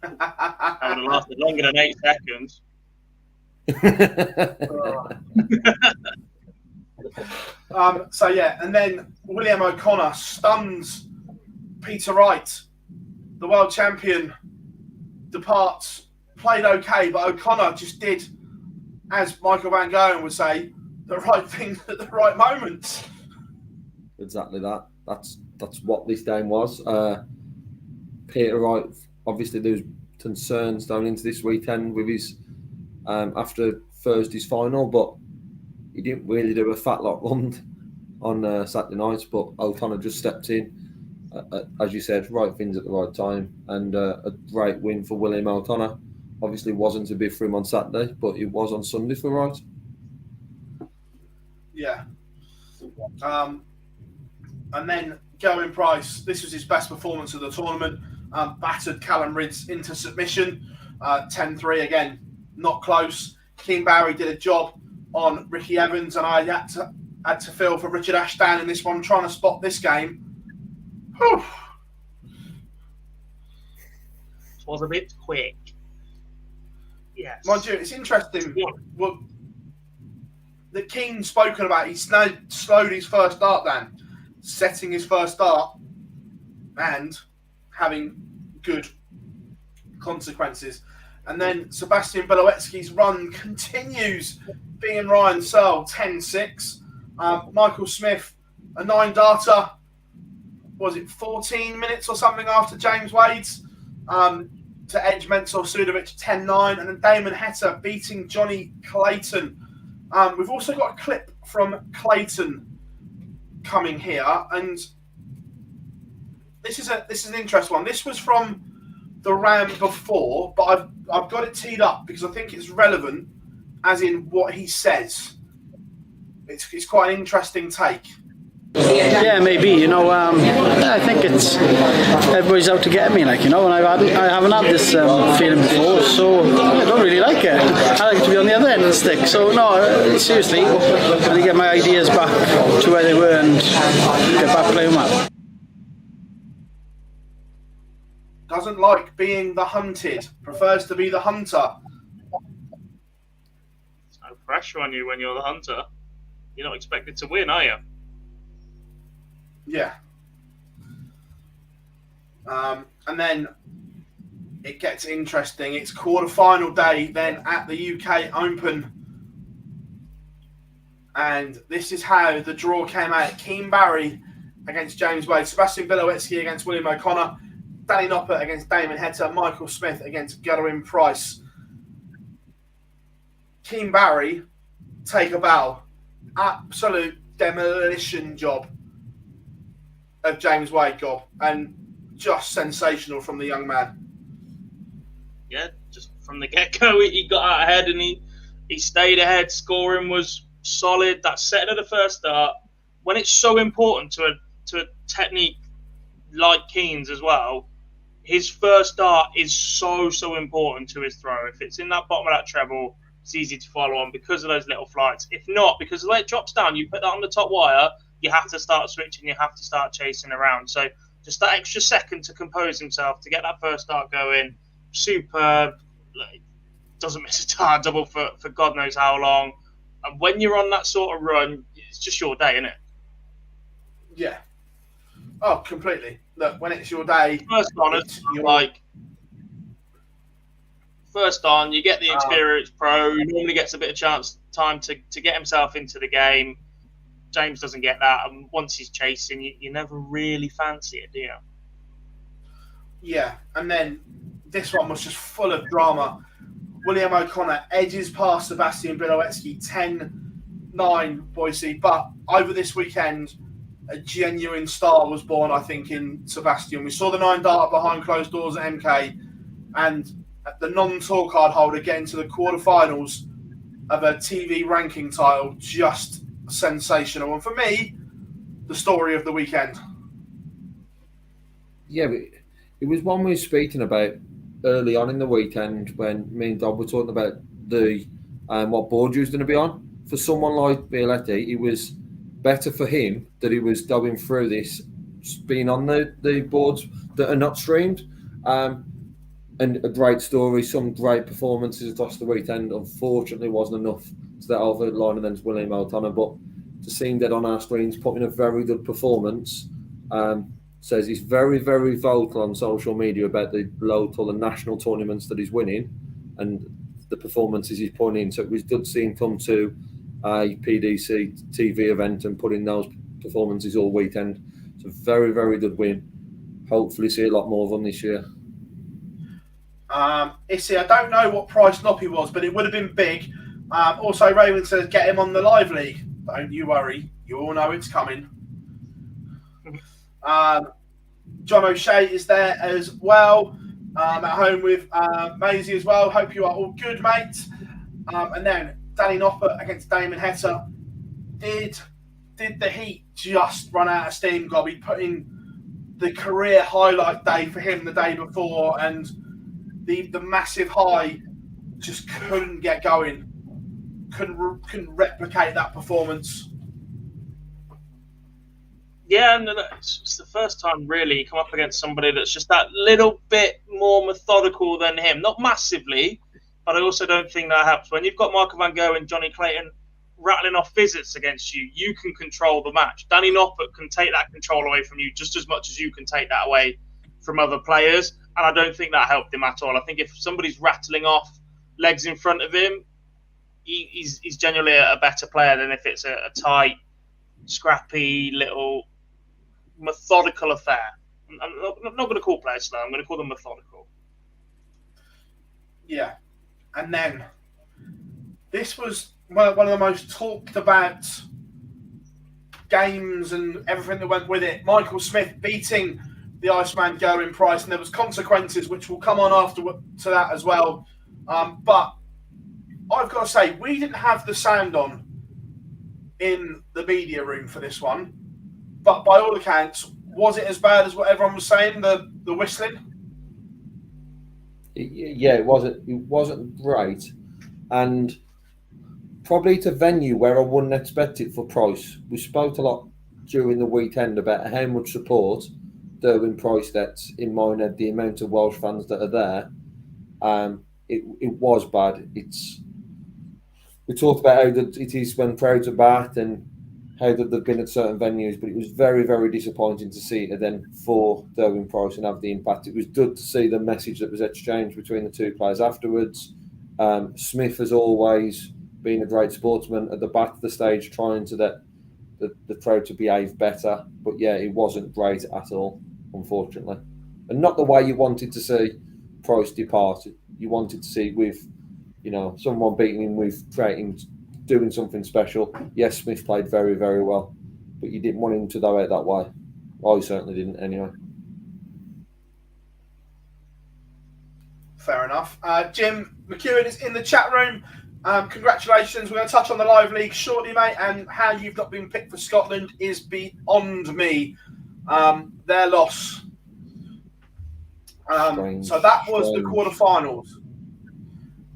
That would have lasted longer than 8 seconds. So yeah, and then William O'Connor stuns Peter Wright, the world champion, departs. Played okay, but O'Connor just did, as Michael Van Gogh would say, the right thing at the right moments. Exactly that. That's what this game was. Peter Wright, obviously there was concerns going into this weekend with his after Thursday's final, but he didn't really do a fat lot run on Saturday night. But O'Connor just stepped in, as you said, right things at the right time, and a great win for William O'Connor. Obviously wasn't to be for him on Saturday, but it was on Sunday for Wright. Yeah. And then Gerwyn Price, this was his best performance of the tournament. Battered Callum Ridds into submission. 10-3 again, not close. Keane Barry did a job on Ricky Evans, and I had to feel for Richard Ashdown in this one, trying to spot this game. Whew. It was a bit quick. Yes. Mind you, it's interesting what that Keane's spoken about. He's now slowed his first dart down, setting his first dart and having good consequences. And then Sebastian Belowecki's run continues, being Ryan Searle 10-6. Michael Smith, a 9 darter, was it 14 minutes or something after James Wade's, to edge Mensur Sudovic 10-9, and then Damon Heta beating Johnny Clayton. We've also got a clip from Clayton coming here, and this is an interesting one. This was from the round before, but I've got it teed up because I think it's relevant, as in what he says. It's quite an interesting take. Yeah, maybe. I think it's everybody's out to get me, and I haven't had this feeling before, so I don't really like it. I like to be on the other end of the stick. So no, seriously, I need to get my ideas back to where they were and get back playing well. Doesn't like being the hunted, prefers to be the hunter. There's no pressure on you when you're the hunter. You're not expected to win, are you? Yeah. And then it gets interesting. It's quarter-final day then at the UK Open. And this is how the draw came out. Keane Barry against James Wade, Sebastian Belowecki against William O'Connor, Danny Noppert against Damon Heta, Michael Smith against Gerwyn Price. Keane Barry take a bow. Absolute demolition job of James Wade, Gob, and just sensational from the young man. Yeah, just from the get-go, he got out ahead and he stayed ahead. Scoring was solid. That setting of the first start, when it's so important to a technique like Keane's as well, his first dart is so important to his throw. If it's in that bottom of that treble, it's easy to follow on because of those little flights. If not, because the way it drops down, you put that on the top wire, you have to start switching, you have to start chasing around. So just that extra second to compose himself, to get that first dart going, superb. Doesn't miss a dart double for God knows how long. And when you're on that sort of run, it's just your day, isn't it? Yeah. Oh, completely. Look, when it's your day, first on, you get the experienced pro. He normally gets a bit of time to get himself into the game. James doesn't get that, and once he's chasing, you never really fancy it, do you? Yeah, and then this one was just full of drama. William O'Connor edges past Sebastian Belowecki 10-9, Boise, but over this weekend, a genuine star was born, I think, in Sebastian. We saw the 9 darter behind closed doors at MK, and the non-tour card holder getting to the quarterfinals of a TV ranking title, just sensational. And for me, the story of the weekend. Yeah, but it was one we were speaking about early on in the weekend when me and Dob were talking about the what board you was going to be on. For someone like Violetti, it was better for him that he was going through this, being on the boards that are not streamed. And a great story, some great performances across the weekend. Unfortunately, wasn't enough to that over the line against William O'Connor, but to see him dead on our screens, putting a very good performance. Says he's very, very vocal on social media about the local and national tournaments that he's winning and the performances he's putting in. So it was good to see him come to a PDC TV event and put in those performances all weekend. It's a very, very good win. Hopefully see a lot more of them this year. Issy, I don't know what price Noppy was, but it would have been big. Also, Raymond says, get him on the live league. Don't you worry. You all know it's coming. John O'Shea is there as well. At home with Maisie as well. Hope you are all good, mate. And then Danny Noppert against Damon Hester. Did the Heat just run out of steam, Gobby? Put in the career highlight day for him the day before, and the massive high just couldn't get going. Couldn't replicate that performance. Yeah, no, it's the first time really you come up against somebody that's just that little bit more methodical than him. Not massively, but I also don't think that helps. When you've got Michael Van Gogh and Johnny Clayton rattling off visits against you, you can control the match. Danny Noppert can take that control away from you just as much as you can take that away from other players. And I don't think that helped him at all. I think if somebody's rattling off legs in front of him, he's genuinely a better player than if it's a tight, scrappy, little methodical affair. I'm not going to call players slow. I'm going to call them methodical. Yeah. And then this was one of the most talked about games and everything that went with it. Michael Smith beating the Iceman Gerwin Price, and there was consequences which will come on after to that as well. But I've got to say, we didn't have the sound on in the media room for this one. But by all accounts, was it as bad as what everyone was saying, the whistling? Yeah, it wasn't great. And probably to venue where I wouldn't expect it for Price. We spoke a lot during the weekend about how much support Derwin Price gets in Minehead, the amount of Welsh fans that are there. It was bad. We talked about how good it is when crowds are back and how good they've been at certain venues, but it was very, very disappointing to see it then for Derwin Price and have the impact. It was good to see the message that was exchanged between the two players afterwards. Smith, as always, being a great sportsman at the back of the stage, trying to get the crowd to behave better. But yeah, it wasn't great at all, unfortunately. And not the way you wanted to see Price depart. You wanted to see with, someone beating him with doing something special. Yes, Smith played very, very well, but you didn't want him to go out that way. I certainly didn't anyway. Fair enough. Jim McEwen is in the chat room. Congratulations. We're going to touch on the live league shortly, mate, and how you've not been picked for Scotland is beyond me. Their loss. So that was the quarterfinals.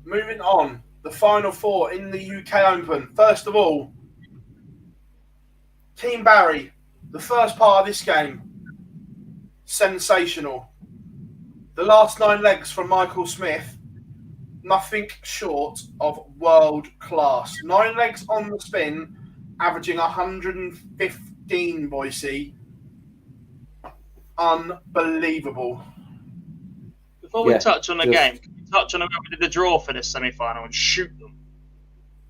Moving on, the final four in the UK Open. First of all, Team Barry, the first part of this game, sensational. The last 9 legs from Michael Smith, nothing short of world class. 9 legs on the spin, averaging 115, Boise. Unbelievable. Before we touch on the game, can we touch on how we did the draw for this semi-final and shoot them?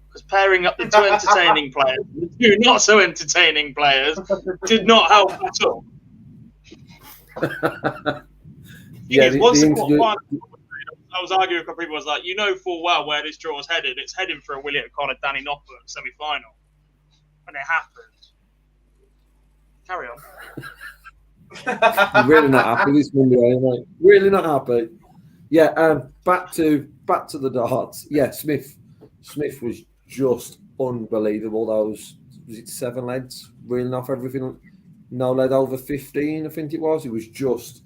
Because pairing up the 2 entertaining players and the 2 not so entertaining players did not help at all. Once the quarterfinal, I was arguing with people. I was like, full well where this draw is headed. It's heading for a William O'Connor, Danny Noppert semi-final, and it happened. Carry on. I'm really not happy this Monday, mate. Really not happy. Yeah, back to the darts. Yeah, Smith was just unbelievable. Those, was it 7 leads, reeling off everything. No lead over 15, I think it was. It was just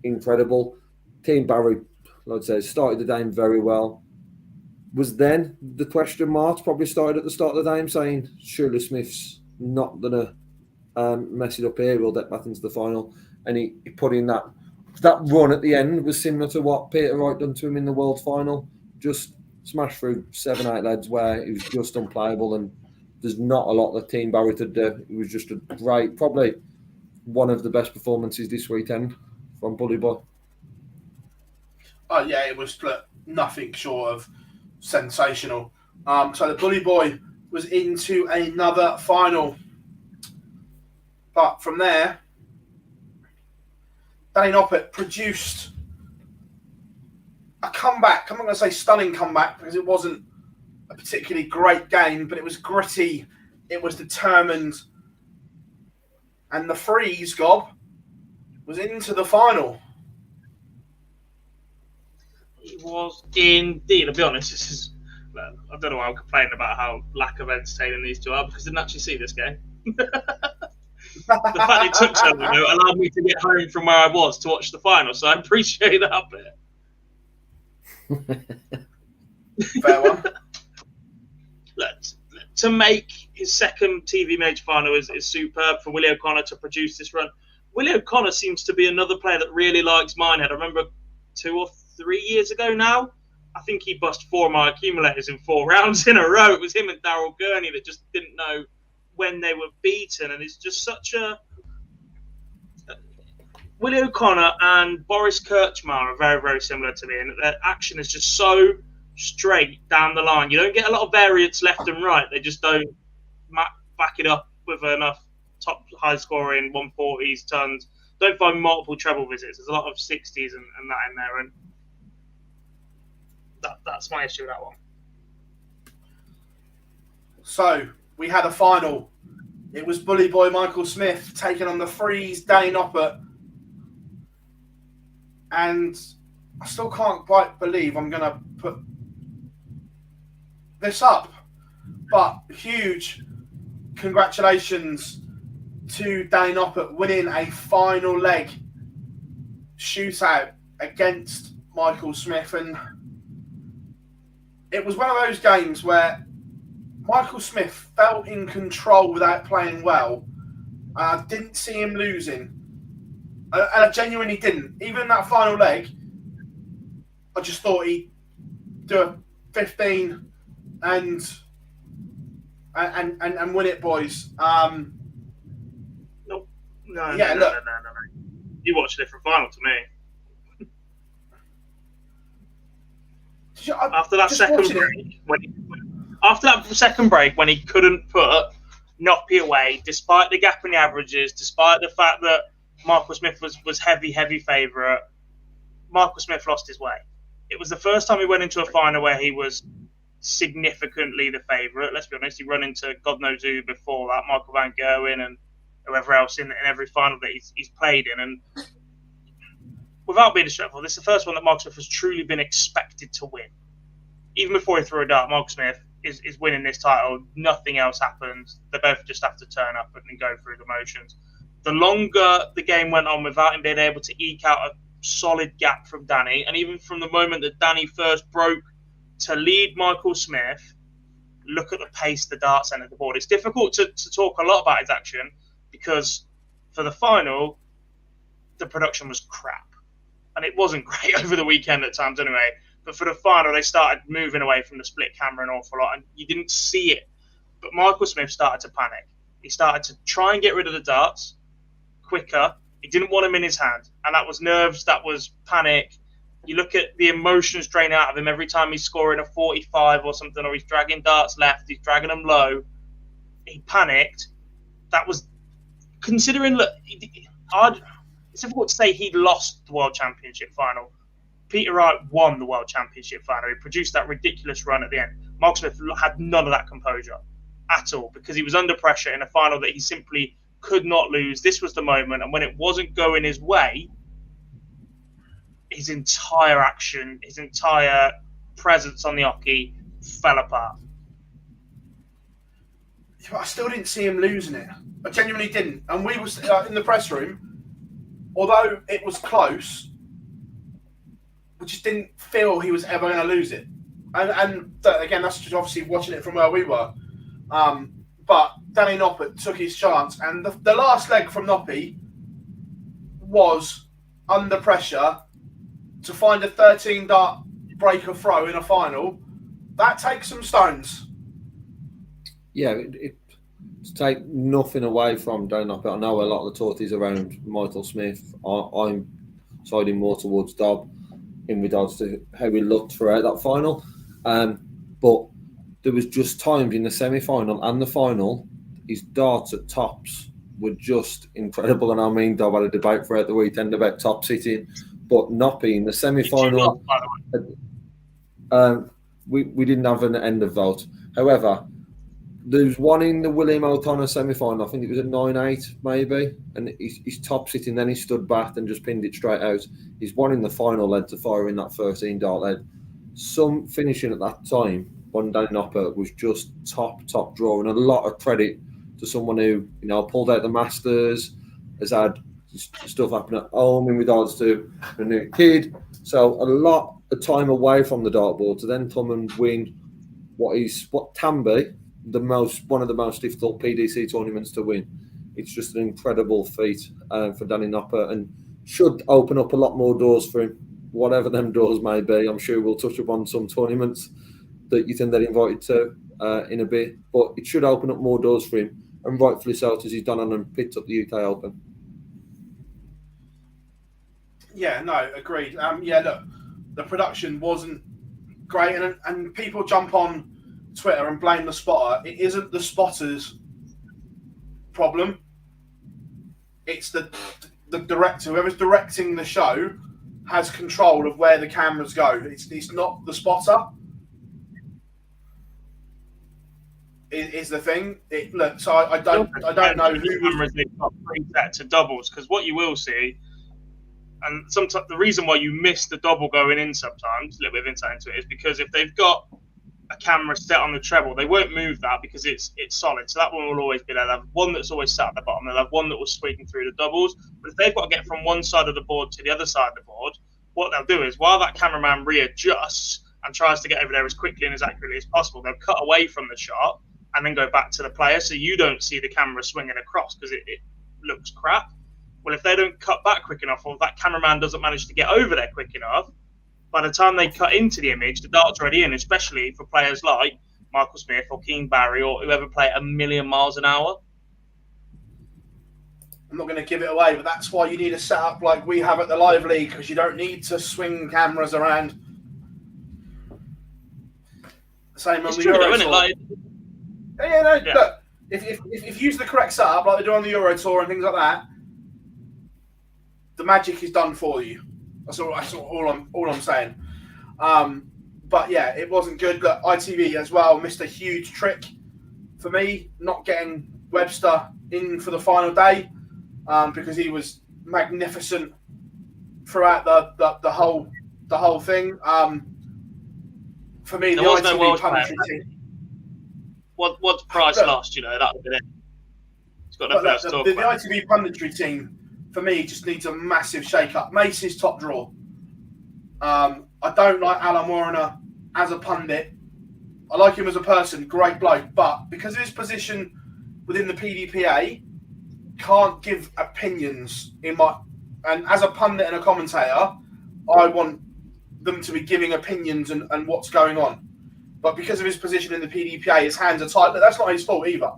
incredible. Team Barry, like I said, started the game very well. Was then the question marks probably started at the start of the game saying surely Smith's not gonna mess it up here. We'll get back into the final, and he put in that run at the end was similar to what Peter Wright done to him in the world final. Just smashed through 7-8 lads where he was just unplayable, and there's not a lot that Team Barry could do. It was just a great, probably one of the best performances this weekend from Bully Boy. Oh yeah, it was nothing short of sensational. So the Bully Boy was into another final, but from there, Danny Noppert produced a comeback. I'm not going to say stunning comeback because it wasn't a particularly great game, but it was gritty, it was determined, and the freeze gob was into the final. It was indeed. I'll be honest, this is. I don't know why I'm complaining about how lack of entertaining these two are because I didn't actually see this game. The fact it took so long allowed me to get home from where I was to watch the final, so I appreciate that bit. Fair one. To make his second TV major final is superb for Willie O'Connor to produce this run. Willie O'Connor seems to be another player that really likes Minehead. I remember 2 or 3 years ago now, I think he bust 4 of my accumulators in 4 rounds in a row. It was him and Darryl Gurney that just didn't know when they were beaten, and it's just such a... Willie O'Connor and Boris Kirchmar are very, very similar to me, and their action is just so straight down the line. You don't get a lot of variance left and right. They just don't back it up with enough top high scoring 140s, tons. Don't find multiple treble visits. There's a lot of 60s and that in there, and that's my issue with that one. So we had a final. It was Bully Boy Michael Smith taking on the freeze Danny Noppert, and I still can't quite believe I'm going to put this up, but huge congratulations to Danny Noppert winning a final leg shootout against Michael Smith. And it was one of those games where Michael Smith felt in control without playing well. I didn't see him losing, and I genuinely didn't. Even in that final leg, I just thought he'd do a 15 and win it, boys. No. Look. You watched a different final to me. After that second break, when he couldn't put Noppy away, despite the gap in the averages, despite the fact that Michael Smith was heavy favourite, Michael Smith lost his way. It was the first time he went into a final where he was significantly the favourite. Let's be honest, he run into God knows who before that, Michael Van Gerwen and whoever else in every final that he's played in. And without being disrespectful, this is the first one that Michael Smith has truly been expected to win. Even before he threw a dart, Michael Smith is winning this title. Nothing else happens. They both just have to turn up and go through the motions. The longer the game went on without him being able to eke out a solid gap from Danny, and even from the moment that Danny first broke to lead Michael Smith, look at the pace the darts entered the board. It's difficult to talk a lot about his action because for the final, the production was crap. And it wasn't great over the weekend at times anyway. But for the final, they started moving away from the split camera an awful lot, and you didn't see it. But Michael Smith started to panic. He started to try and get rid of the darts quicker. He didn't want them in his hand. And that was nerves, that was panic. You look at the emotions drain out of him every time he's scoring a 45 or something, or he's dragging darts left, he's dragging them low. He panicked. That was, considering, look, it's difficult to say he lost the World Championship final. Peter Wright won the World Championship final. He produced that ridiculous run at the end. Mark Smith had none of that composure at all because he was under pressure in a final that he simply could not lose. This was the moment, and when it wasn't going his way, his entire action, his entire presence on the hockey fell apart. I still didn't see him losing it. I genuinely didn't. And we was in the press room, although it was close, we just didn't feel he was ever going to lose it. And again, that's just obviously watching it from where we were. But but Danny Noppert took his chance, and the last leg from Noppy was under pressure to find a 13 dart breaker throw in a final. That takes some stones. Yeah, to take nothing away from Danny Noppert. I know a lot of the talk is around Michael Smith. I'm siding more towards Dob in regards to how we looked throughout that final. But there was just times in the semi-final and the final, his darts at tops were just incredible. And I mean, Dob had a debate throughout the weekend about top sitting, but Noppy in the semi-final, we didn't have an end of vote. However, there's one in the William O'Connor semi-final. I think it was at 9-8 maybe, and he's top sitting. Then he stood back and just pinned it straight out. He's one in the final led to firing that 13 dart lead. Some finishing at that time, one Danny Noppert was just top draw, and a lot of credit to someone who pulled out the Masters, has had stuff happen at home in regards to a new kid. So a lot of time away from the dartboard to then come and win what can be one of the most difficult PDC tournaments to win. It's just an incredible feat for Danny Noppert, and should open up a lot more doors for him, whatever them doors may be. I'm sure we'll touch upon some tournaments that you think they're invited to in a bit, but it should open up more doors for him, and rightfully so, as he's done on and picked up the UK Open. Yeah, no, agreed. Look, the production wasn't great, and people jump on Twitter and blame the spotter. It isn't the spotter's problem. It's the director. Whoever's directing the show has control of where the cameras go. It's not the spotter. Is the thing. So I don't know who cameras they've got preset to doubles, because what you will see, and sometimes the reason why you miss the double going in sometimes, a little bit of insight into it, is because if they've got a camera set on the treble, they won't move that because it's solid. So that one will always be there. They'll have one that's always sat at the bottom. They'll have one that was squeaking through the doubles. But if they've got to get from one side of the board to the other side of the board, what they'll do is while that cameraman readjusts and tries to get over there as quickly and as accurately as possible, they'll cut away from the shot and then go back to the player, so you don't see the camera swinging across because it looks crap. Well, if they don't cut back quick enough, or that cameraman doesn't manage to get over there quick enough, by the time they cut into the image, the dart's already in, especially for players like Michael Smith or Keane Barry or whoever play at 1,000,000 miles an hour. I'm not going to give it away, but that's why you need a setup like we have at the Live League, because you don't need to swing cameras around. Same on the Euro Tour. Look, if you use the correct setup like they do on the Euro Tour and things like that, the magic is done for you. That's all I'm saying. But yeah, it wasn't good. But ITV as well missed a huge trick for me, not getting Webster in for the final day, because he was magnificent throughout the whole thing. For me, there the was ITV no Welsh punditry player. team. What's Price lost? That would have been it. He's got nothing else to talk about. The ITV punditry team, for me, just needs a massive shake-up. Mace's top draw. I don't like Alan Warner as a pundit. I like him as a person, great bloke, but because of his position within the PDPA, can't give opinions and as a pundit and a commentator, I want them to be giving opinions and what's going on. But because of his position in the PDPA, his hands are tight. But that's not his fault either.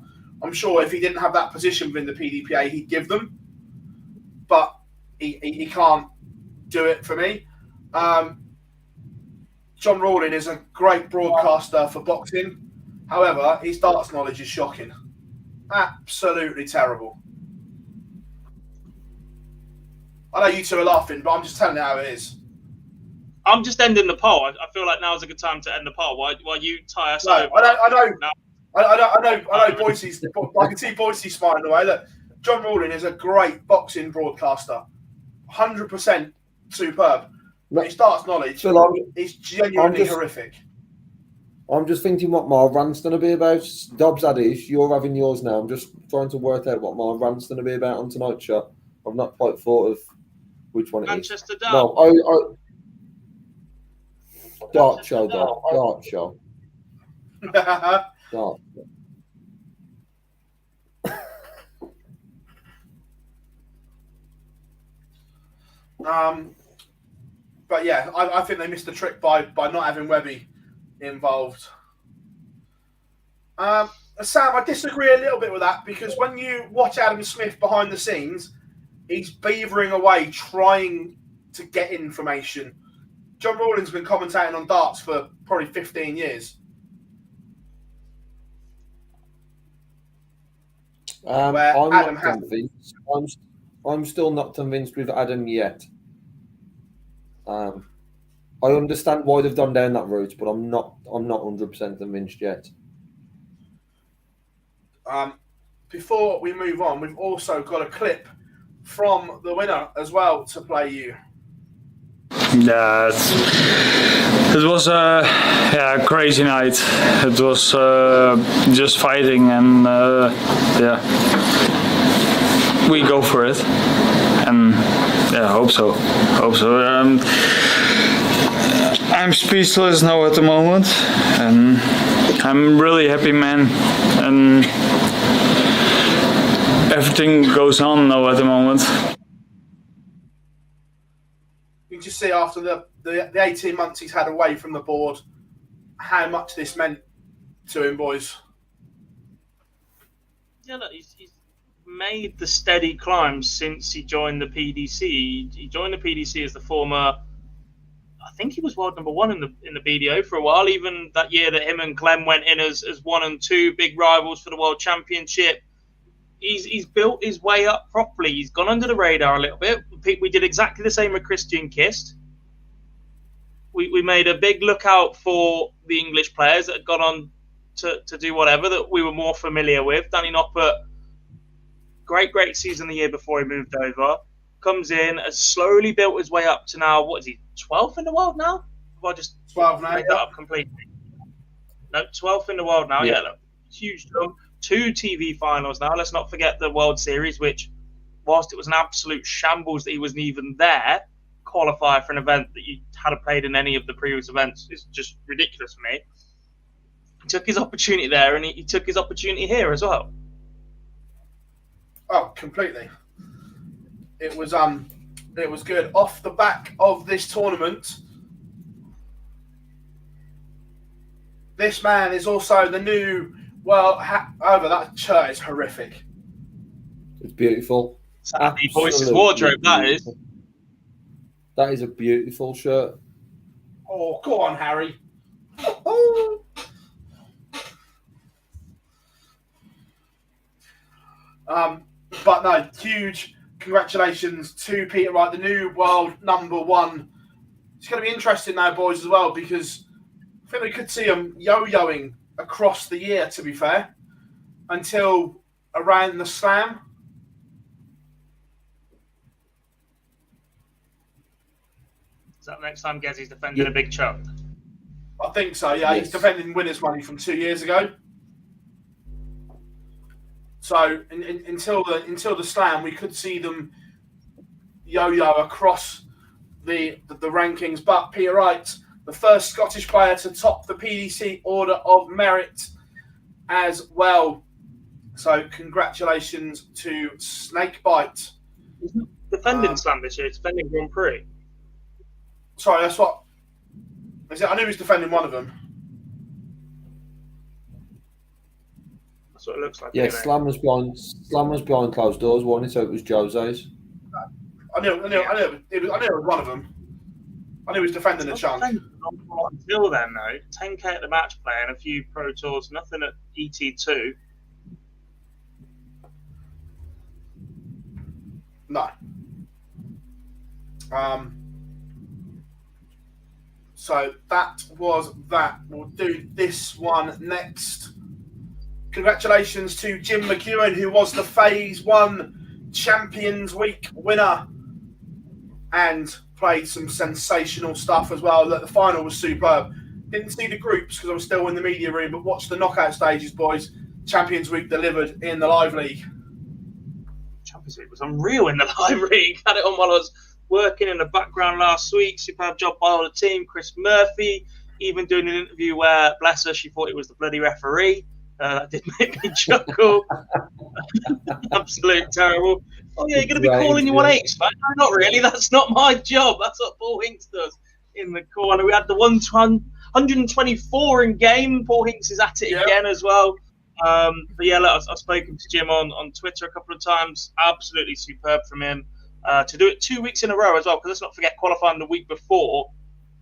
I'm sure if he didn't have that position within the PDPA, he'd give them. But he can't do it for me. John Rawling is a great broadcaster for boxing. However, his darts knowledge is shocking. Absolutely terrible. I know you two are laughing, but I'm just telling you how it is. I'm just ending the poll. I feel like now's a good time to end the poll. While you tie us over. I know Boise's. I can see Boise smiling away. Look, John Rawling is a great boxing broadcaster. 100% superb. But his darts knowledge is genuinely horrific. I'm just thinking what my rant's going to be about. Dobbs had his, you're having yours now. I'm just trying to work out what my rant's going to be about on tonight's show. I've not quite thought of which one it Manchester is. Derby. No, Dart show, Dart show. Dart. But yeah, I think they missed the trick by not having Webby involved. Sam, I disagree a little bit with that because when you watch Adam Smith behind the scenes, he's beavering away trying to get information. John Rawlings has been commentating on darts for probably 15 years. I'm Adam not convinced. I'm still not convinced with Adam yet. I understand why they've gone down that route, but I'm not 100% convinced yet. Before we move on, we've also got a clip from the winner as well to play you. Yeah, it was a crazy night. It was just fighting, and we go for it, and yeah, hope so. I'm speechless now at the moment, and I'm really happy, man, and everything goes on now at the moment. You can just see after the 18 months he's had away from the board how much this meant to him, boys. Yeah, look, he's made the steady climb since he joined the PDC. He joined the PDC as the former, I think he was world number one in the BDO for a while, even that year that him and Clem went in as 1 and 2 big rivals for the World Championship. He's built his way up properly. He's gone under the radar a little bit. We did exactly the same with Christian Kist. We made a big lookout for the English players that had gone on to do whatever that we were more familiar with. Danny Noppert, great season the year before he moved over. Comes in, has slowly built his way up to now, what is he, 12th in the world now? Have I just 12 now, made that up completely? No, 12th in the world now, yeah look, huge jump. 2 TV finals now. Let's not forget the World Series, which, whilst it was an absolute shambles that he wasn't even there, qualify for an event that you hadn't played in any of the previous events is just ridiculous for me. He took his opportunity there, and he took his opportunity here as well. Oh, completely. It was good. Off the back of this tournament, this man is also the new. Well, however, that shirt is horrific. It's beautiful. He voiced his wardrobe, that is. That is a beautiful shirt. Oh, go on, Harry. But no, huge congratulations to Peter Wright, the new world number one. It's going to be interesting now, boys, as well, because I think we could see him yo-yoing across the year, to be fair, until around the Slam. Is that next time Gezzy's defending a big chunk? I think so, yeah. Yes. He's defending winners' money from 2 years ago. So until the Slam, we could see them yo-yo across the rankings. But Peter Wright, the first Scottish player to top the PDC Order of Merit as well. So congratulations to Snakebite. He's not defending Slam this year, he's defending Grand Prix. Sorry, that's what... I knew he was defending one of them. That's what it looks like. Yeah, anyway. Slam was behind closed doors, wasn't it? So it was Jose's. I knew it was one of them. I knew he was defending a chunk. Until then, though, 10k at the match play and a few Pro Tours, nothing at ET2. No. So that was that. We'll do this one next. Congratulations to Jim McEwen, who was the Phase 1 Champions Week winner and played some sensational stuff as well. The final was superb. Didn't see the groups because I was still in the media room, but watched the knockout stages, boys. Champions Week delivered in the live league. Champions League was unreal in the live league. Had it on while I was working in the background last week. Superb job by all the team. Chris Murphy even doing an interview where, bless her, she thought it was the bloody referee. That did make me chuckle. Absolute terrible. oh yeah, you're going to be calling your 1/8, man. No, not really. That's not my job. That's what Paul Hinks does in the corner. We had the 124 in game. Paul Hinks is at it again as well. But yeah, look, I've spoken to Jim on Twitter a couple of times. Absolutely superb from him. To do it 2 weeks in a row as well, because let's not forget qualifying the week before,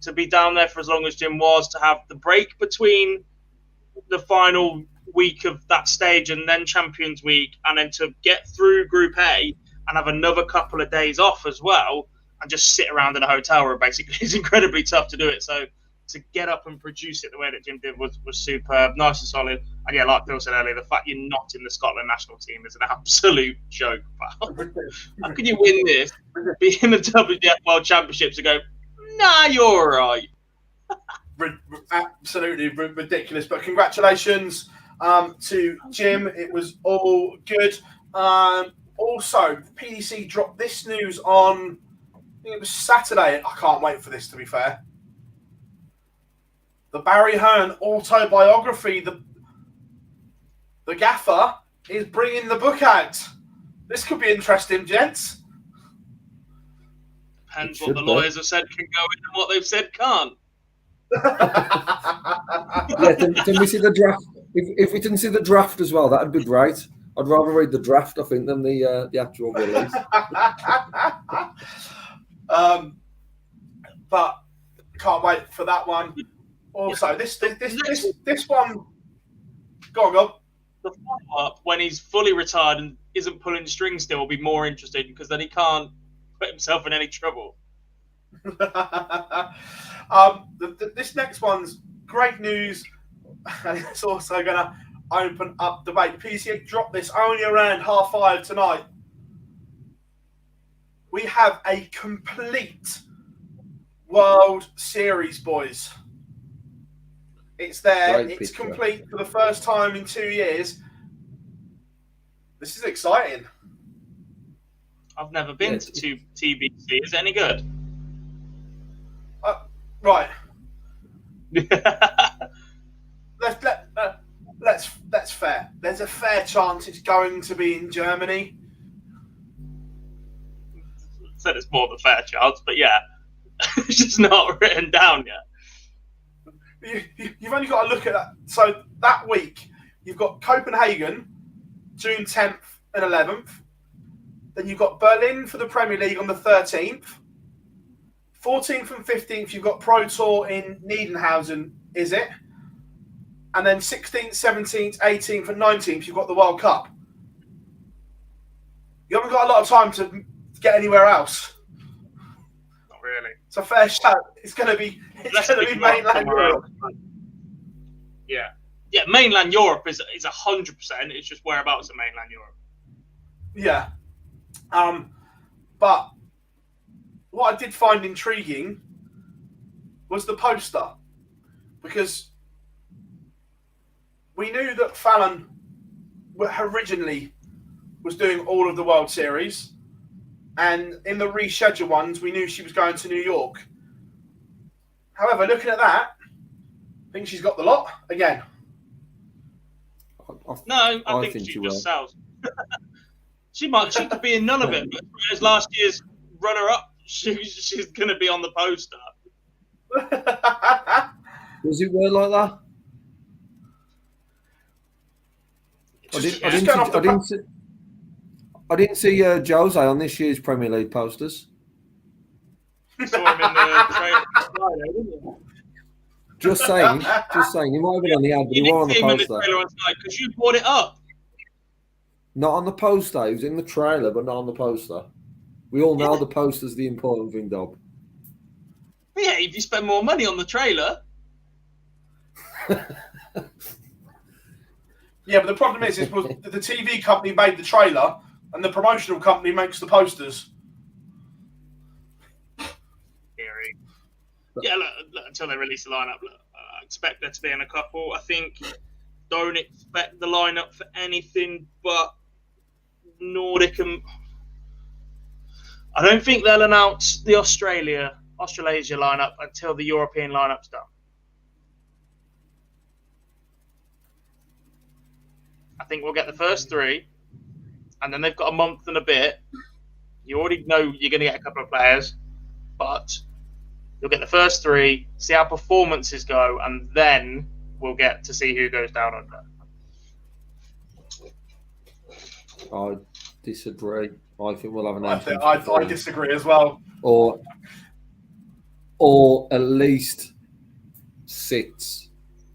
to be down there for as long as Jim was, to have the break between the final week of that stage and then Champions Week, and then to get through Group A and have another couple of days off as well, and just sit around in a hotel room basically is incredibly tough to do it. So to get up and produce it the way that Jim did was superb, nice and solid. And yeah, like Phill said earlier, the fact you're not in the Scotland national team is an absolute joke, pal. How can you win this, be in the WWF World Championships and go, nah, you're all right? Absolutely ridiculous. But congratulations to Jim. It was all good. Also, PDC dropped this news on, I think it was Saturday. I can't wait for this, to be fair. The Barry Hearn autobiography, the gaffer, is bringing the book out. This could be interesting, gents. Depends what the lawyers have said can go in and what they've said can't. Yeah, can we see the draft? If we didn't see the draft as well, that'd be great. I'd rather read the draft, I think, than the actual release. But can't wait for that one. Also, this one. Go on. The follow-up, when he's fully retired and isn't pulling strings still, will be more interesting, because then he can't put himself in any trouble. This next one's great news, and it's also going to open up debate. PDC dropped this only around 5:30 tonight. We have a complete World Series, boys. It's there. Great it's picture. Complete for the first time in 2 years. This is exciting. I've never been to TBC. Is it any good? Right. That's fair. There's a fair chance it's going to be in Germany. Said it's more of a fair chance, but yeah, it's just not written down yet. You've only got to look at that. So that week, you've got Copenhagen, June 10th and 11th. Then you've got Berlin for the Premier League on the 13th. 14th and 15th, you've got Pro Tour in Niedenhausen, is it? And then 16th, 17th, 18th and 19th, you've got the World Cup. You haven't got a lot of time to get anywhere else. Not really. It's a fair shout. It's going to be mainland Europe. Yeah, mainland Europe is 100%. It's just whereabouts in mainland Europe. Yeah. But what I did find intriguing was the poster, because we knew that Fallon originally was doing all of the World Series, and in the rescheduled ones, we knew she was going to New York. However, looking at that, I think she's got the lot again. I think she just sells. She could be in none of it, but as last year's runner-up, she's going to be on the poster. Does it work like that? I didn't see Jose on this year's Premier League posters. Saw him in the trailer Friday, didn't you? Just saying. He might have been on the ad, but he was on the poster. Because you brought it up. Not on the poster. He was in the trailer, but not on the poster. We all know the poster's the important thing, Dob. Yeah, if you spend more money on the trailer. Yeah, but the problem is the TV company made the trailer and the promotional company makes the posters. Yeah, look, until they release the lineup, I expect there to be in a couple. I think don't expect the lineup for anything but Nordic, and I don't think they'll announce the Australasia lineup until the European lineup's done. I think we'll get the first three, and then they've got a month and a bit. You already know you're going to get a couple of players, but you'll get the first 3, see how performances go, and then we'll get to see who goes down under. I disagree. I think we'll have an I disagree as well. Or at least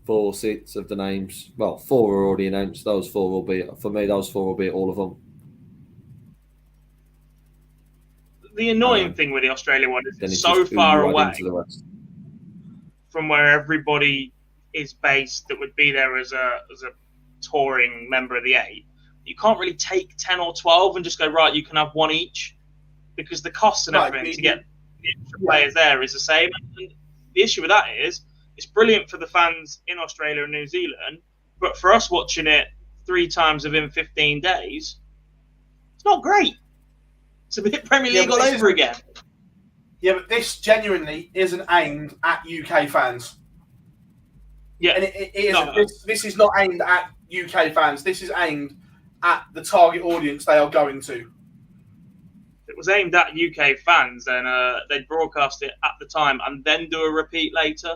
4 sets of the names. Well, 4 are already announced. Those 4 will be, for me, those 4 will be all of them. The annoying thing with the Australia one is it's so far away from where everybody is based that would be there as a touring member of the 8. You can't really take 10 or 12 and just go, right, you can have 1 each, because the costs and everything to get the extra players there is the same. And the issue with that is it's brilliant for the fans in Australia and New Zealand, but for us watching it 3 times within 15 days, it's not great. It's a bit Premier League all over again. Yeah, but this genuinely isn't aimed at UK fans. Yeah, and it isn't. This is not aimed at UK fans. This is aimed at the target audience they are going to. If it was aimed at UK fans, then they'd broadcast it at the time and then do a repeat later.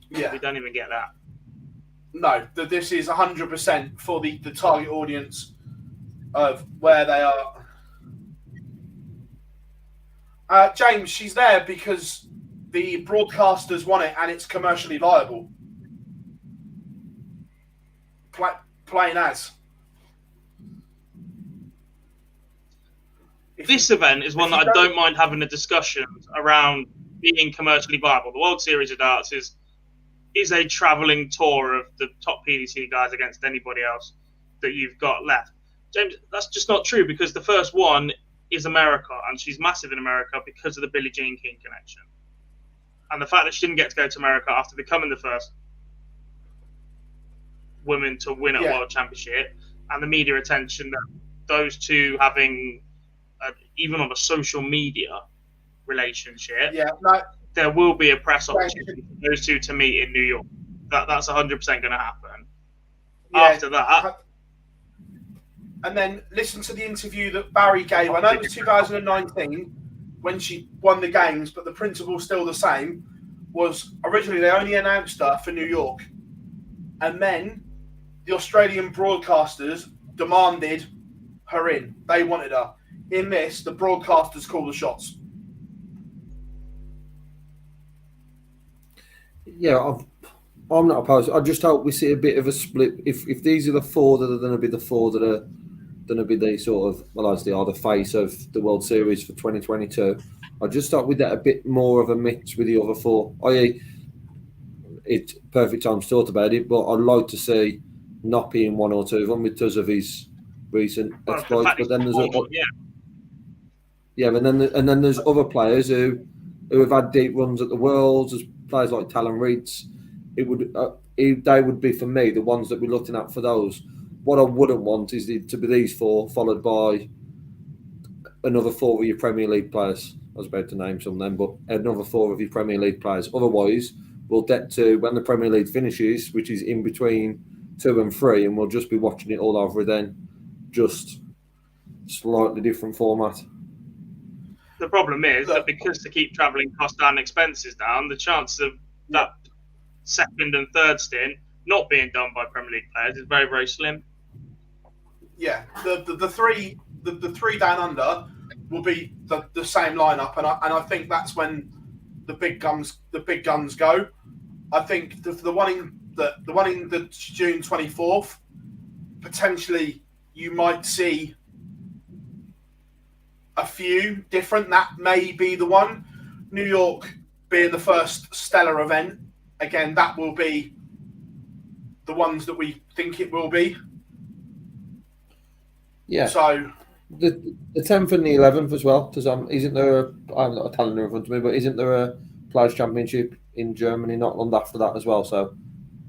Yeah, we don't even get that. No, this is 100% for the target audience of where they are. James, she's there because the broadcasters want it and it's commercially viable. Plain as. This event is one that I don't mind having a discussion around being commercially viable. The World Series of Darts is a travelling tour of the top PDC guys against anybody else that you've got left. James, that's just not true, because the first one is America, and she's massive in America because of the Billie Jean King connection. And the fact that she didn't get to go to America after becoming the first woman to win a world championship, and the media attention that those two having, even on a social media relationship, there will be a press opportunity for those two to meet in New York. That's 100% going to happen. After that. And then listen to the interview that Barry gave. I know it was 2019 when she won the games, but the principle's still the same. Was originally they only announced her for New York, and then the Australian broadcasters demanded her in. They wanted her. In this, the broadcasters call the shots. Yeah, I'm not opposed. I just hope we see a bit of a split. If these are the 4 that are going to be the 4 that are going to be the sort of, well, as they are the face of the World Series for 2022, I just thought with that a bit more of a mix with the other 4. I.e., it's perfect time to talk about it, but I'd like to see Noppert in 1 or 2 of them because of his recent exploits. But then there's and then there's other players who have had deep runs at the Worlds. There's players like Talon Reeds. They would be, for me, the ones that we're looking at for those. What I wouldn't want is to be these 4 followed by another 4 of your Premier League players. I was about to name some of them, but another 4 of your Premier League players. Otherwise, we'll get to when the Premier League finishes, which is in between 2 and 3, and we'll just be watching it all over then, just slightly different format. The problem is that because to keep travelling costs and expenses down, the chances of that second and third stint not being done by Premier League players is very, very slim. Yeah, the three down under will be the same lineup, and I think that's when the big guns go. I think the one in the June 24th, potentially you might see a few different. That may be the one. New York being the first stellar event, again, that will be the ones that we think it will be. Yeah. So the 10th and the 11th as well. Because isn't there? I haven't got a calendar in front of me, but isn't there a Players' Championship in Germany not long after that as well? So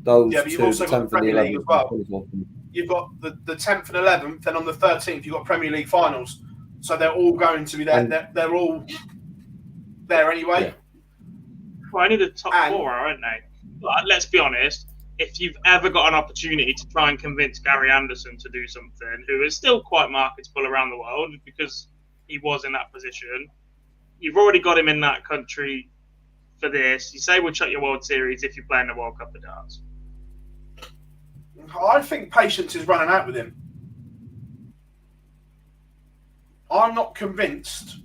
those but you've also got the Premier League as well. You've got the 10th and 11th, then on the 13th you've got Premier League finals. So they're all going to be there. They're all there anyway. Yeah. Well, only the top 4 are, aren't they? But let's be honest. if you've ever got an opportunity to try and convince Gary Anderson to do something, who is still quite marketable around the world because he was in that position, you've already got him in that country for this. You say we'll chuck your World Series if you're playing the World Cup of Darts. I think patience is running out with him. I'm not convinced.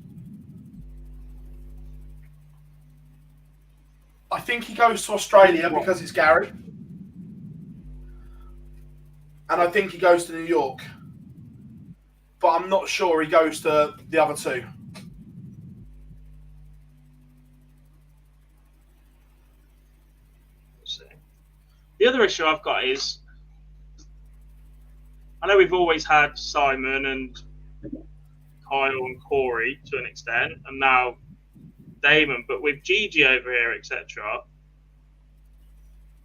I think he goes to Australia because it's Gary. And I think he goes to New York. But I'm not sure he goes to the other two. The other issue I've got is, I know we've always had Simon and Kyle and Corey to an extent, and now Damon, but with Gigi over here, etc.,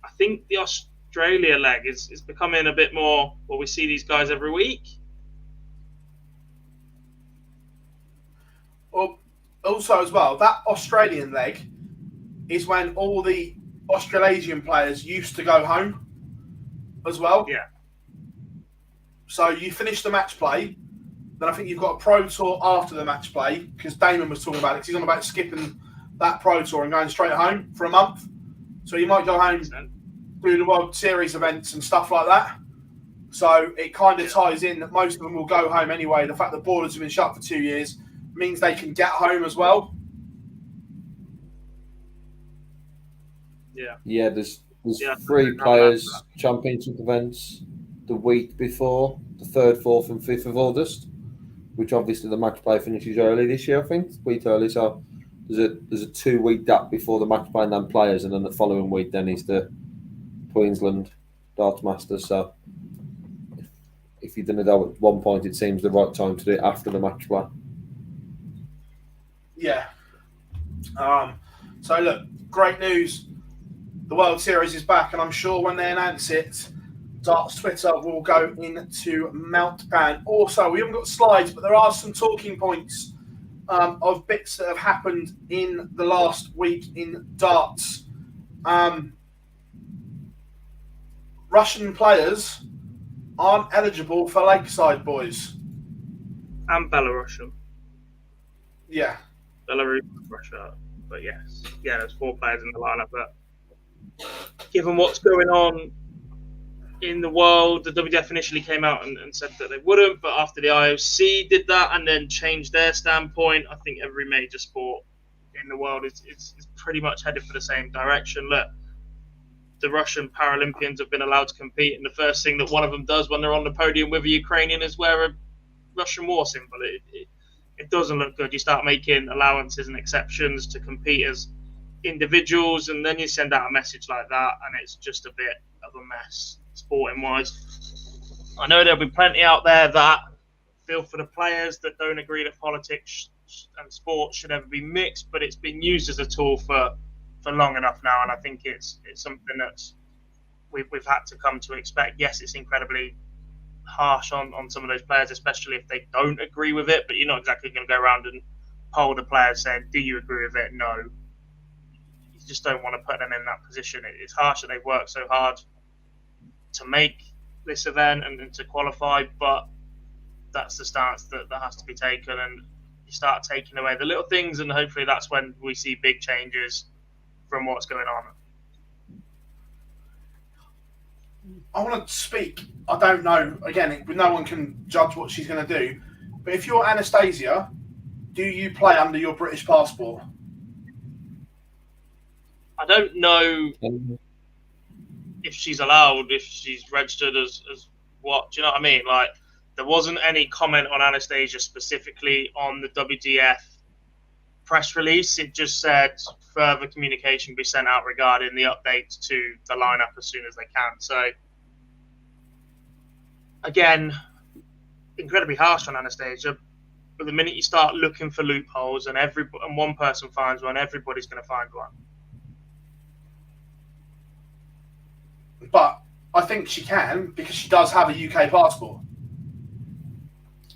I think the Australia leg is becoming a bit more, well, we see these guys every week. Well, also as well, that Australian leg is when all the Australasian players used to go home as well. Yeah. So you finish the match play, then I think you've got a pro tour after the match play, because Damon was talking about it, because he's on about skipping that pro tour and going straight home for a month. So you might go home, do the World Series events and stuff like that. So it kind of ties in that most of them will go home anyway. The fact that borders have been shut for 2 years means they can get home as well. Yeah, there's 3 players championship events the week before, the 3rd, 4th and 5th of August, which obviously the match play finishes early this year, I think, a week early. So there's a 2-week gap before the match play and then players, and then the following week then is the Queensland Darts Masters. So if you didn't know at one point, it seems the right time to do it after the match play. Yeah. So look, great news. The World Series is back, and I'm sure when they announce it, Darts Twitter will go into meltdown. Also, we haven't got slides, but there are some talking points of bits that have happened in the last week in darts. Russian players aren't eligible for Lakeside, boys. And Belarusian. Yeah. Belarus, Russia. But yes. Yeah, there's 4 players in the lineup. But given what's going on in the world, the WWF initially came out and said that they wouldn't, but after the IOC did that and then changed their standpoint, I think every major sport in the world is pretty much headed for the same direction. Look, the Russian Paralympians have been allowed to compete, and the first thing that one of them does when they're on the podium with a Ukrainian is wear a Russian war symbol. It doesn't look good. You start making allowances and exceptions to compete as individuals, and then you send out a message like that, and it's just a bit of a mess, sporting wise. I know there'll be plenty out there that feel for the players that don't agree that politics and sport should ever be mixed, but it's been used as a tool for long enough now, and I think it's something that we've had to come to expect. Yes, it's incredibly harsh on some of those players, especially if they don't agree with it, but you're not exactly going to go around and poll the players saying, do you agree with it? No. You just don't want to put them in that position. It's harsh that they've worked so hard to make this event and to qualify, but that's the stance that has to be taken, and you start taking away the little things, and hopefully that's when we see big changes from what's going on. I want to speak. I don't know. Again, no one can judge what she's going to do. But if you're Anastasia, do you play under your British passport? I don't know if she's allowed, if she's registered as what. Do you know what I mean? Like, there wasn't any comment on Anastasia specifically on the WDF press release. It just said further communication be sent out regarding the updates to the lineup as soon as they can. So again, incredibly harsh on Anastasia, but the minute you start looking for loopholes and one person finds one, everybody's going to find one. But I think she can, because she does have a UK passport.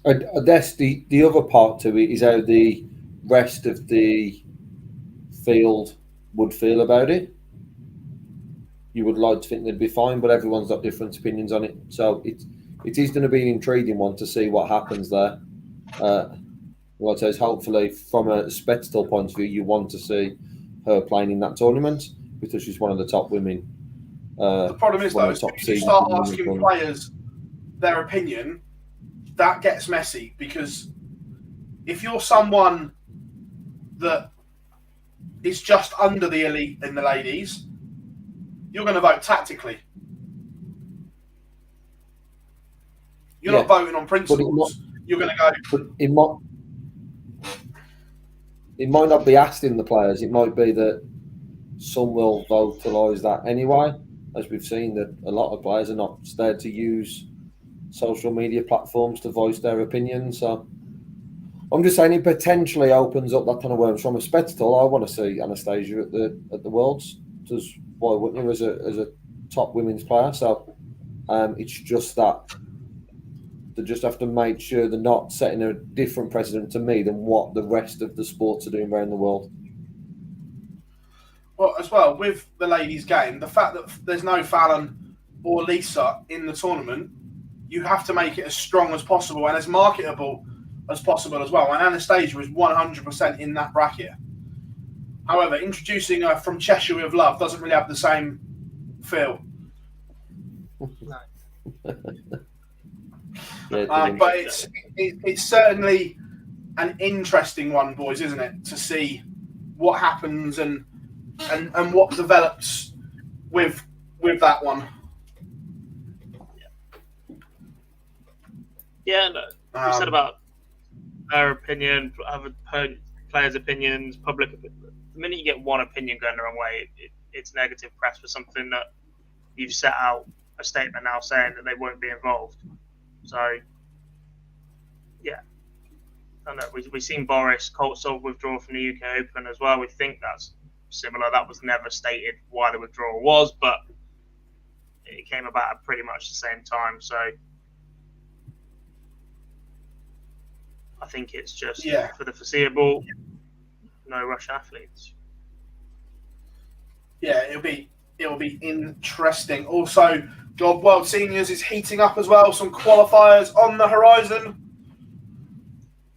I guess the other part to it is how the rest of the field would feel about it. you would like to think they'd be fine, but everyone's got different opinions on it. So it is going to be an intriguing one to see what happens there. Like I say, hopefully from a spectacle point of view, you want to see her playing in that tournament because she's one of the top women. The problem is, though, if you start asking players their opinion, that gets messy, because if you're someone that is just under the elite in the ladies, you're going to vote tactically. You're not voting on principles. You're going to go. But it might not be asking the players. It might be that some will vocalise that anyway, as we've seen that a lot of players are not scared to use social media platforms to voice their opinions. So I'm just saying it potentially opens up that kind of worms. From a spectacle, I want to see Anastasia at the Worlds. Because why wouldn't you, as a top women's player? So it's just that they just have to make sure they're not setting a different precedent to me than what the rest of the sports are doing around the world. Well, as well, with the ladies' game, the fact that there's no Fallon or Lisa in the tournament, you have to make it as strong as possible and as marketable as possible as well. And Anastasia was 100% in that bracket. However, introducing her from Cheshire with Love doesn't really have the same feel. But it's certainly an interesting one, boys, isn't it? To see what happens and what develops with that one. Yeah, no. You said about their opinion, other players' opinions, public opinion. The minute you get one opinion going the wrong way, it's negative press for something that you've set out a statement now saying that they won't be involved. So, yeah. I know we've seen Boris Koltsov withdraw from the UK Open as well. We think that's similar. That was never stated why the withdrawal was, but it came about at pretty much the same time. So I think it's just for the foreseeable, no Russian athletes. Yeah, it'll be interesting. Also, Globe World Seniors is heating up as well. Some qualifiers on the horizon.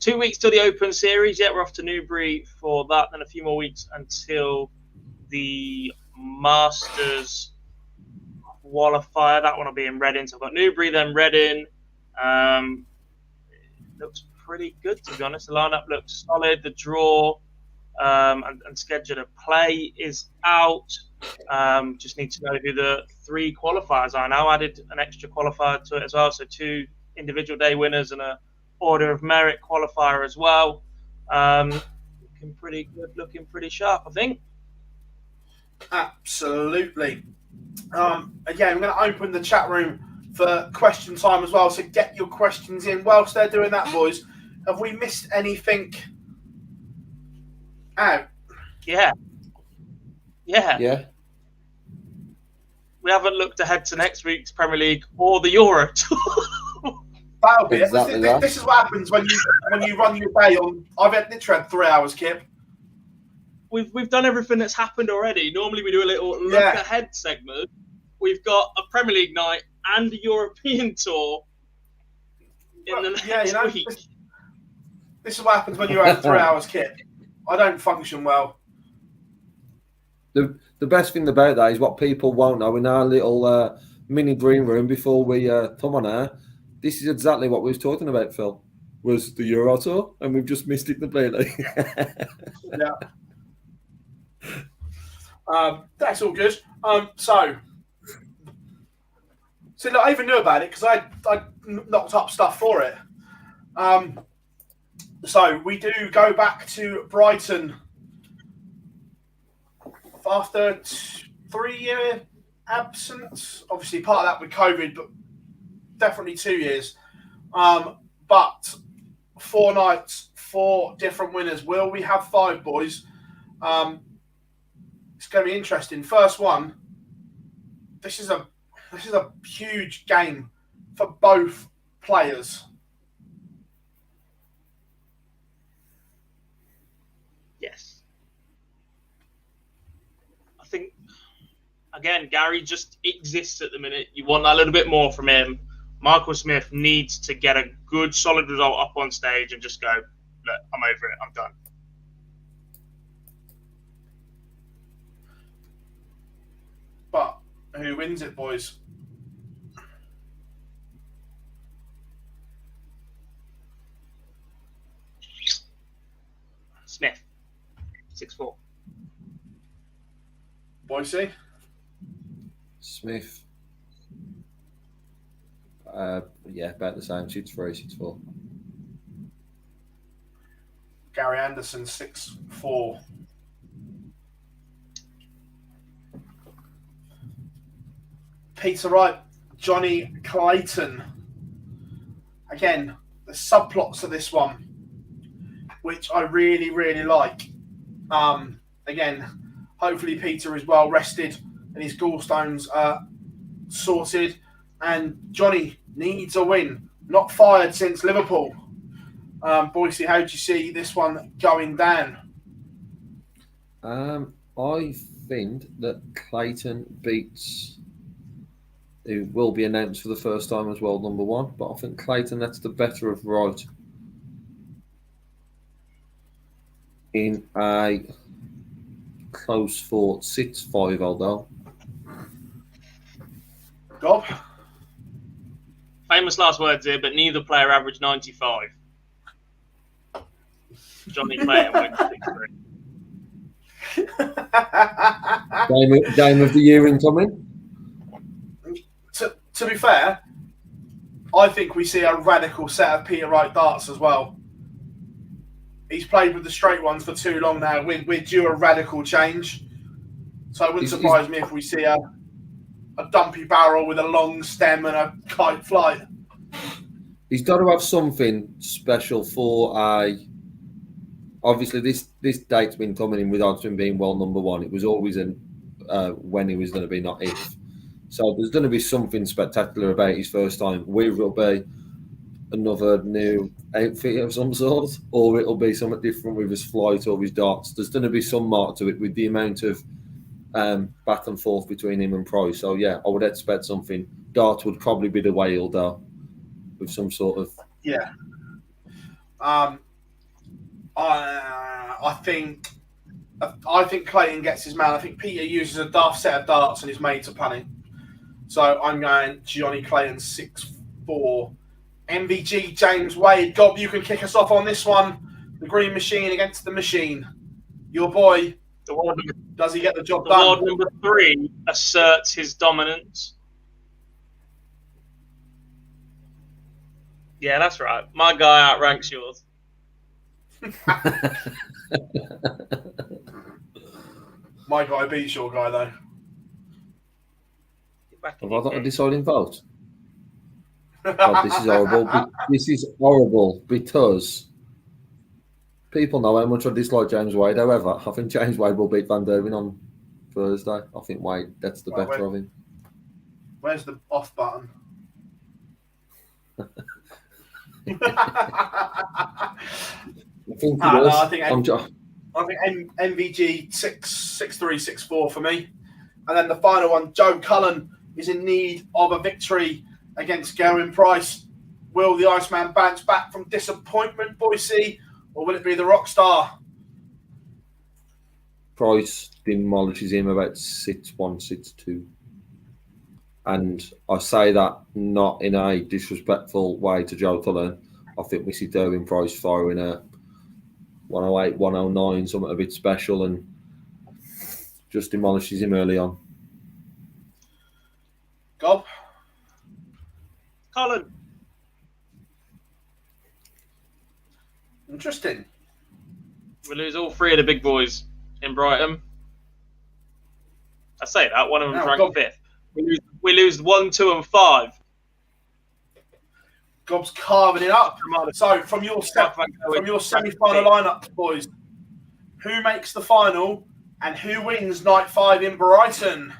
2 weeks till the Open Series. Yeah, we're off to Newbury for that. Then a few more weeks until the Masters qualifier. That one will be in Reading. So I've got Newbury, then Reading. Looks pretty good, to be honest. The lineup looks solid. The draw and schedule of play is out. Just need to know who the 3 qualifiers are now. Added an extra qualifier to it as well. So 2 individual day winners and a order of merit qualifier as well. Looking pretty good, looking pretty sharp, I think. Absolutely. Again, I'm going to open the chat room for question time as well, so get your questions in. Whilst they're doing that, boys, have we missed anything out? Yeah. Yeah. We haven't looked ahead to next week's Premier League or the Euro Tour. That'll be exactly it. This is what happens when you run your day on. I've literally had 3 hours, Kip. We've done everything that's happened already. Normally we do a little look ahead segment. We've got a Premier League night and a European tour in the next week. This is what happens when you have 3 hours, Kip. I don't function well. The best thing about that is what people won't know in our little mini green room before we come on air. This is exactly what we was talking about, Phil. Was the Euro Tour, and we've just missed it completely. That's all good. So look, I even knew about it because I knocked up stuff for it. So we do go back to Brighton after 3-year absence. Obviously, part of that with COVID, but definitely 2 years. But 4 nights, 4 different winners. Will we have 5, boys? It's going to be interesting. First one. This is a huge game for both players. Yes. I think again, Gary just exists at the minute. You want a little bit more from him. Michael Smith needs to get a good, solid result up on stage and just go, look, I'm over it. I'm done. But who wins it, boys? Smith, 6'4". Boise? Smith. Yeah, about the same. 6'3", 6'4". Gary Anderson, 6'4". Peter Wright, Johnny Clayton. Again, the subplots of this one, which I really, really like. Again, hopefully Peter is well rested and his gallstones are sorted. And Johnny needs a win. Not fired since Liverpool. Boise, how do you see this one going down? I think that Clayton beats, who will be announced for the first time as well, number one. But I think Clayton, that's the better of Wright. In a close fought 6-5, although. Gob? Famous last words here, but neither player averaged 95. Johnny Clayton wins 6-3. Game of the year incoming. To be fair, I think we see a radical set of Peter Wright darts as well. He's played with the straight ones for too long now. We're due a radical change. So it wouldn't surprise me if we see a dumpy barrel with a long stem and a kite flight. He's got to have something special for a... Obviously, this date's been coming in without him being well number one. It was always when he was going to be, not if. So there's going to be something spectacular about his first time. Whether it'll be another new outfit of some sort, or it'll be something different with his flight or his darts. There's going to be some mark to it with the amount of back and forth between him and Price. So yeah, I would expect something. Darts would probably be the way he'll go, with some sort of... Yeah. I think Clayton gets his man. I think Peter uses a daft set of darts and is made to punning. So I'm going Johnny Clayton 6'4". MVG James Wade. Gob, you can kick us off on this one. The Green Machine against the Machine. Your boy, does he get the job done? Award number 3 asserts his dominance. Yeah, that's right. My guy outranks yours. My guy beats your guy, though. Have I got a deciding vote? God, this is horrible. This is horrible because people know how much I dislike James Wade. However, I think James Wade will beat Van Derven on Thursday. I think Wade, that's the better of him. Where's the off button? I think MVG 6'3", 6'4" for me. And then the final one, Joe Cullen is in need of a victory against Gavin Price. Will the Iceman bounce back from disappointment, Boise, or will it be the Rockstar? Price demolishes him about 6'1", 6'2". And I say that not in a disrespectful way to Joe Cullen. I think we see Derwin Price firing a 108, 109, something a bit special, and just demolishes him early on. Gob? Colin. Interesting. We lose all 3 of the big boys in Brighton. I say that, one of them's ranked 5th. We lose 1, 2, and 5. Gob's carving it up. So from your semi-final lineup, boys, who makes the final and who wins night 5 in Brighton?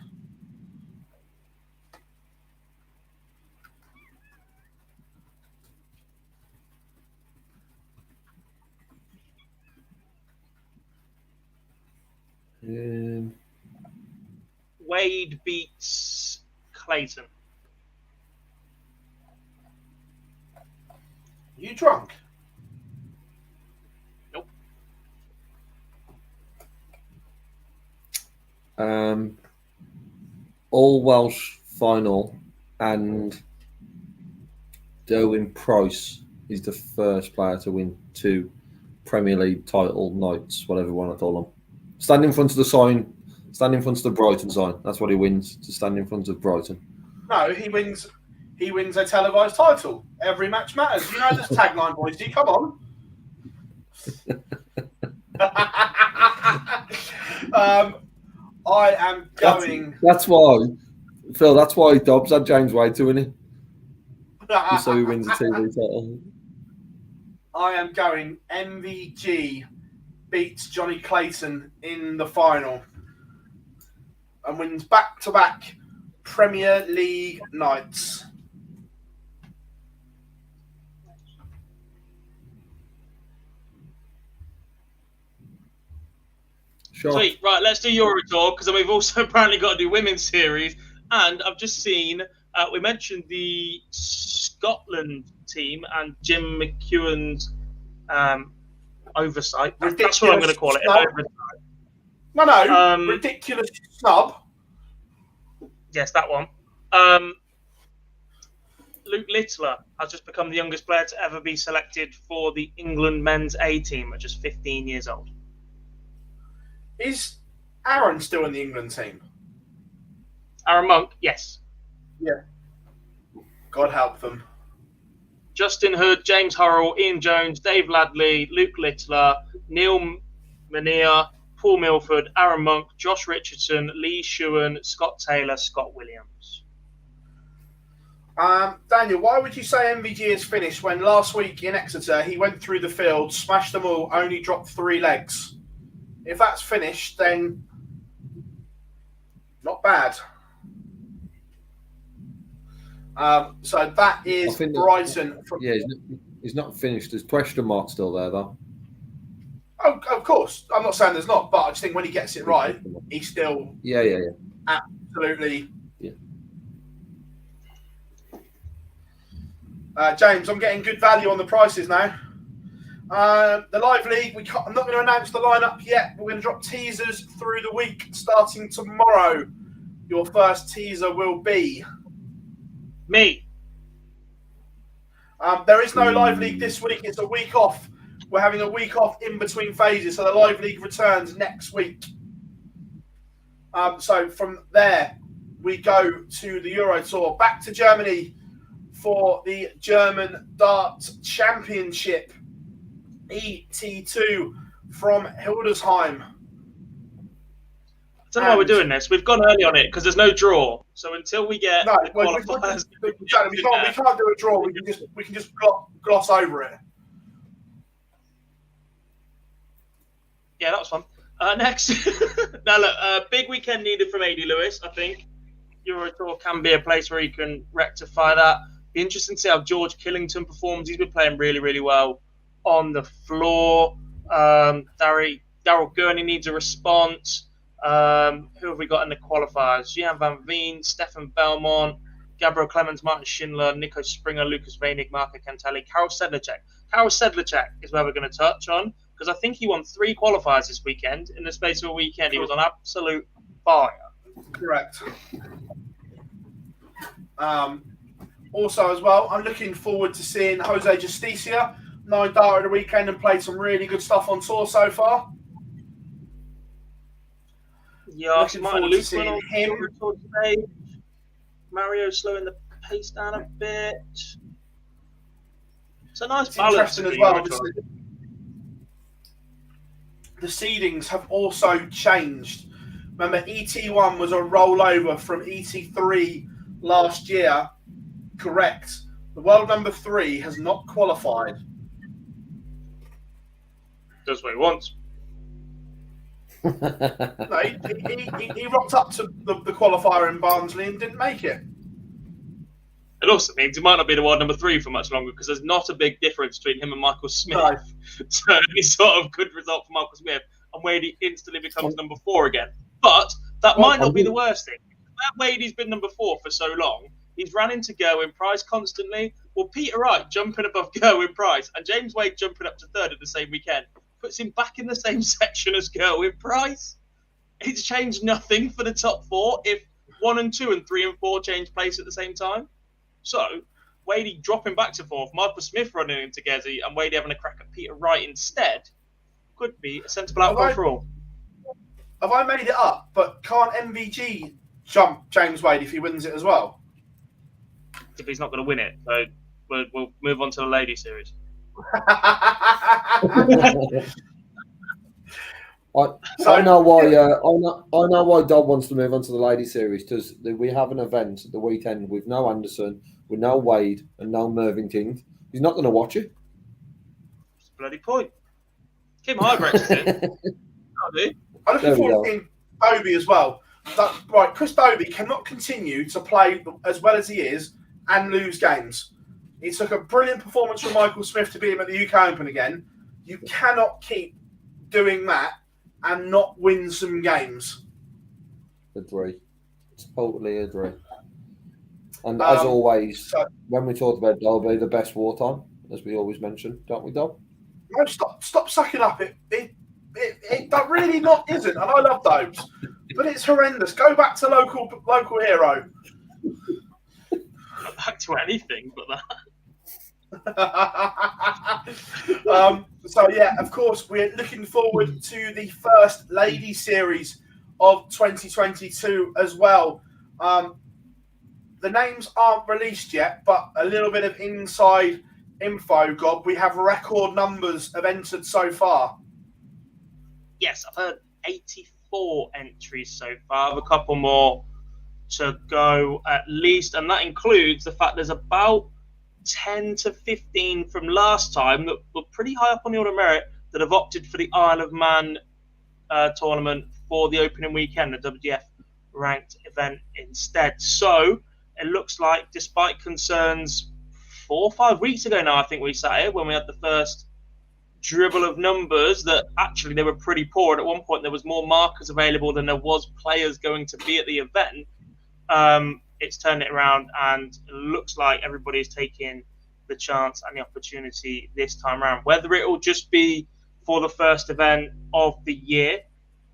Wade beats Clayton. You drunk? Nope. All Welsh final, and Derwyn Price is the first player to win 2 Premier League title nights, whatever you want to call them. Stand in front of the sign, stand in front of the Brighton sign. That's what he wins, to stand in front of Brighton. No, he wins a televised title. Every match matters. You know this tagline, boys. Do you come on? I am going. That's why, Phil. That's why Dobbs had James Wade to win it, just so he wins a TV title. I am going. MVG beats Johnny Clayton in the final and wins back-to-back Premier League nights. Sure. Sweet. Right, let's do Euro Talk, because we've also apparently got to do Women's Series. And I've just seen, we mentioned the Scotland team and Jim McEwen's oversight. That's what I'm going to call it. No, ridiculous snub. Yes, that one. Luke Littler has just become the youngest player to ever be selected for the England men's A team at just 15 years old. Is Aaron still in the England team? Aaron Monk, yes. Yeah. God help them. Justin Hood, James Hurrell, Ian Jones, Dave Ladley, Luke Littler, Neil Mania, Paul Milford, Aaron Monk, Josh Richardson, Lee Shewan, Scott Taylor, Scott Williams. Daniel, why would you say MVG is finished when last week in Exeter he went through the field, smashed them all, only dropped 3 legs? If that's finished, then not bad. So that is Brighton. He's not finished. There's question mark still there, though. Oh, of course. I'm not saying there's not, but I just think when he gets it right, he's still absolutely. Yeah. James, I'm getting good value on the prices now. The live league, I'm not going to announce the lineup yet, but we're going to drop teasers through the week starting tomorrow. Your first teaser will be me. There is no live league this week. It's a week off. We're having a week off in between phases, so the live league returns next week. So from there, we go to the Euro Tour, back to Germany for the German Darts Championship. ET2 from Hildesheim. I don't know why we're doing this. We've gone early on it because there's no draw. So until we get the qualifiers, we can't do a draw. We can just gloss over it. Yeah, that was fun. Next, now look, big weekend needed from AD Lewis. I think Euro Tour can be a place where he can rectify that. Be interesting to see how George Killington performs. He's been playing really, really well on the floor. Daryl Gurney needs a response. Who have we got in the qualifiers? Gian Van Veen, Stefan Belmont, Gabriel Clemens, Martin Schindler, Nico Springer, Lucas Vainig, Marco Cantelli, Karel Sedlacek. Karel Sedlacek is where we're going to touch on, because I think he won 3 qualifiers this weekend in the space of a weekend. He was on absolute fire. Correct. Also, as well, I'm looking forward to seeing Jose Justicia. 9 dart of the weekend and played some really good stuff on tour so far. Yeah, looking forward to seeing him. Today. Mario slowing the pace down a bit. It's a nice balance as well. The seedings have also changed. Remember, ET1 was a rollover from ET3 last year. Correct. The world number 3 has not qualified. Does what he wants. No, he rocked up to the qualifier in Barnsley and didn't make it. It also means he might not be the world number 3 for much longer, because there's not a big difference between him and Michael Smith. No. So any sort of good result for Michael Smith, and where he instantly becomes number 4 again. But That might not be the worst thing. That Wadey's been number 4 for so long. He's ran into Go in price constantly. Well, Peter Wright jumping above Go in price and James Wade jumping up to 3rd at the same weekend puts him back in the same section as Go in price. It's changed nothing for the top 4 if 1 and 2 and 3 and 4 change place at the same time. So, Wadey dropping back to 4th, Michael Smith running into Gezi, and Wadey having a crack at Peter Wright instead could be a sensible outcome for all. Have I made it up? But can't MVG jump James Wade if he wins it as well? If he's not going to win it, so we'll move on to the lady series. I know why Dob wants to move on to the lady series, because we have an event at the weekend with no Anderson, with no Wade, and no Mervyn King. He's not going to watch it. It's a bloody point. Kim Hybrex is in. I'm looking forward to seeing Dobie as well. Right, Chris Dobie cannot continue to play as well as he is and lose games. It took a brilliant performance from Michael Smith to beat him at the UK Open again. You cannot keep doing that and not win some games. Agree. Totally agree. And as always, when we talk about Dobie, the best wartime, as we always mention, don't we, Dob? No, stop sucking up. It that really not isn't, and I love those, but it's horrendous. Go back to local hero. Back to anything but that. So yeah, of course, we're looking forward to the first lady series of 2022 as well. The names aren't released yet, but a little bit of inside info, Gob. We have record numbers have entered so far. Yes, I've heard 84 entries so far. I have a couple more to go at least, and that includes the fact there's about 10 to 15 from last time that were pretty high up on the order of merit that have opted for the Isle of Man tournament for the opening weekend, the WDF ranked event instead. So it looks like, despite concerns 4 or 5 weeks ago now, I think we sat here when we had the first dribble of numbers, that actually they were pretty poor, and at one point there was more markers available than there was players going to be at the event. It's turned it around, and it looks like everybody's taking the chance and the opportunity this time around. Whether it will just be for the first event of the year,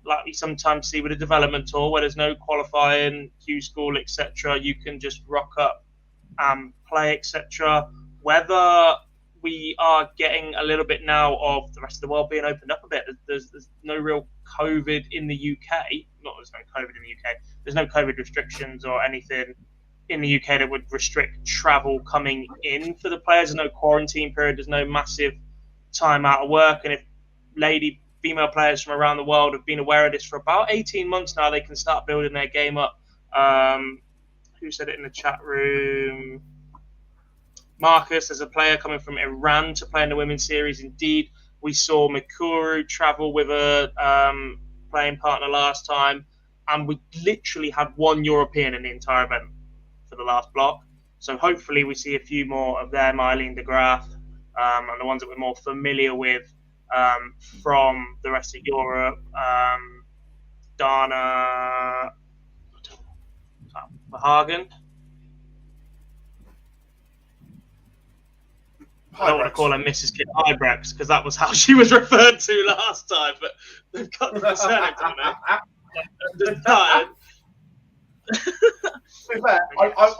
like we sometimes see with a development tour where there's no qualifying, Q school, etc., you can just rock up and play, etc. Whether we are getting a little bit now of the rest of the world being opened up a bit. There's no real COVID in the UK. Not there's no COVID in the UK. There's no COVID restrictions or anything in the UK that would restrict travel coming in for the players. There's no quarantine period. There's no massive time out of work. And if female players from around the world have been aware of this for about 18 months now, they can start building their game up. Who said it in the chat room? Marcus, as a player coming from Iran to play in the women's series. Indeed, we saw Mikuru travel with a playing partner last time, and we literally had one European in the entire event for the last block. So hopefully we see a few more of them, Eileen de Graaf, and the ones that we're more familiar with from the rest of Europe. Dana Verhagen. I don't want to call her Mrs. Kid Hybrex because that was how she was referred to last time, but they've got the surname on it.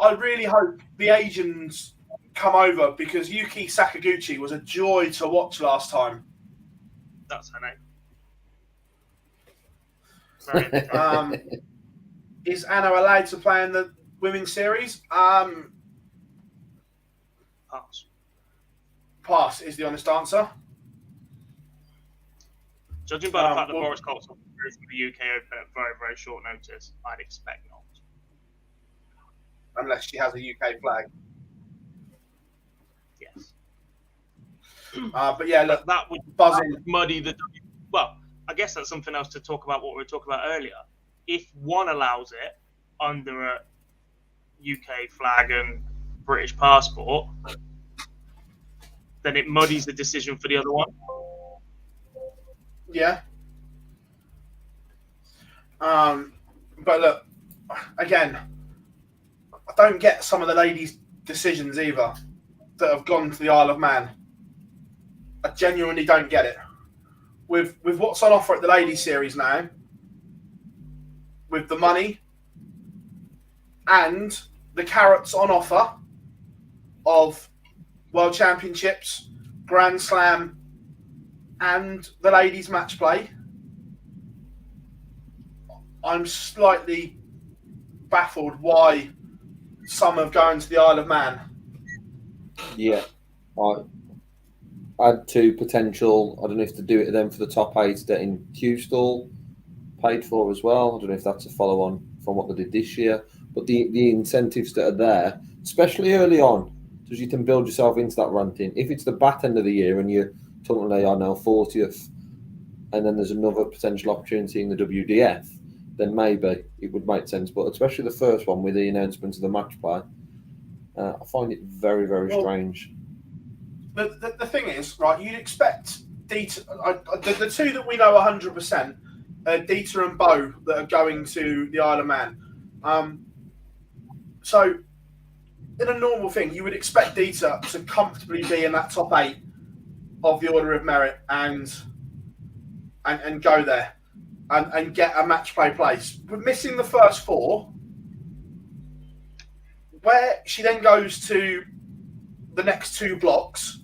I really hope the Asians come over, because Yuki Sakaguchi was a joy to watch last time. That's her name. Is Anna allowed to play in the women's series? Pass. Pass is the honest answer. Judging by the fact that Boris Colson withdrew from the UK Open at very, very short notice, I'd expect not. Unless she has a UK flag. Yes. But yeah, look, that would muddy the... Well, I guess that's something else to talk about, what we were talking about earlier. If one allows it under a UK flag and British passport, then it muddies the decision for the other one. Yeah. But look, again, I don't get some of the ladies' decisions either that have gone to the Isle of Man. I genuinely don't get it. With what's on offer at the ladies' series now, with the money and the carrots on offer of World Championships, Grand Slam, and the ladies' match play, I'm slightly baffled why some have gone to the Isle of Man. Yeah. Add to potential, I don't know if to do it then for the top 8 that in Q-Stall paid for as well. I don't know if that's a follow-on from what they did this year. But the incentives that are there, especially early on, because you can build yourself into that ranking. If it's the back end of the year and you're talking they are now 40th, and then there's another potential opportunity in the WDF, then maybe it would make sense. But especially the first one with the announcement of the match play, I find it very, very strange. The thing is, right, you'd expect Dieter, the two that we know 100%, Dieter and Bo, that are going to the Isle of Man. So, in a normal thing, you would expect Dieter to comfortably be in that top 8 of the Order of Merit and go there and get a match play place. But missing the first 4, where she then goes to the next 2 blocks,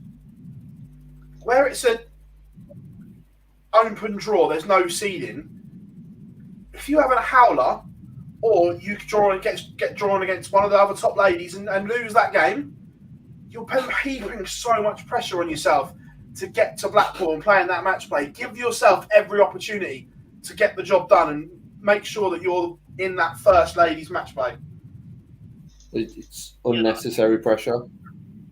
where it's an open draw, there's no seeding. If you have a howler, or you get drawn against one of the other top ladies and lose that game, you're heaping so much pressure on yourself to get to Blackpool and play in that match play. Give yourself every opportunity to get the job done and make sure that you're in that first ladies match play. It's unnecessary pressure.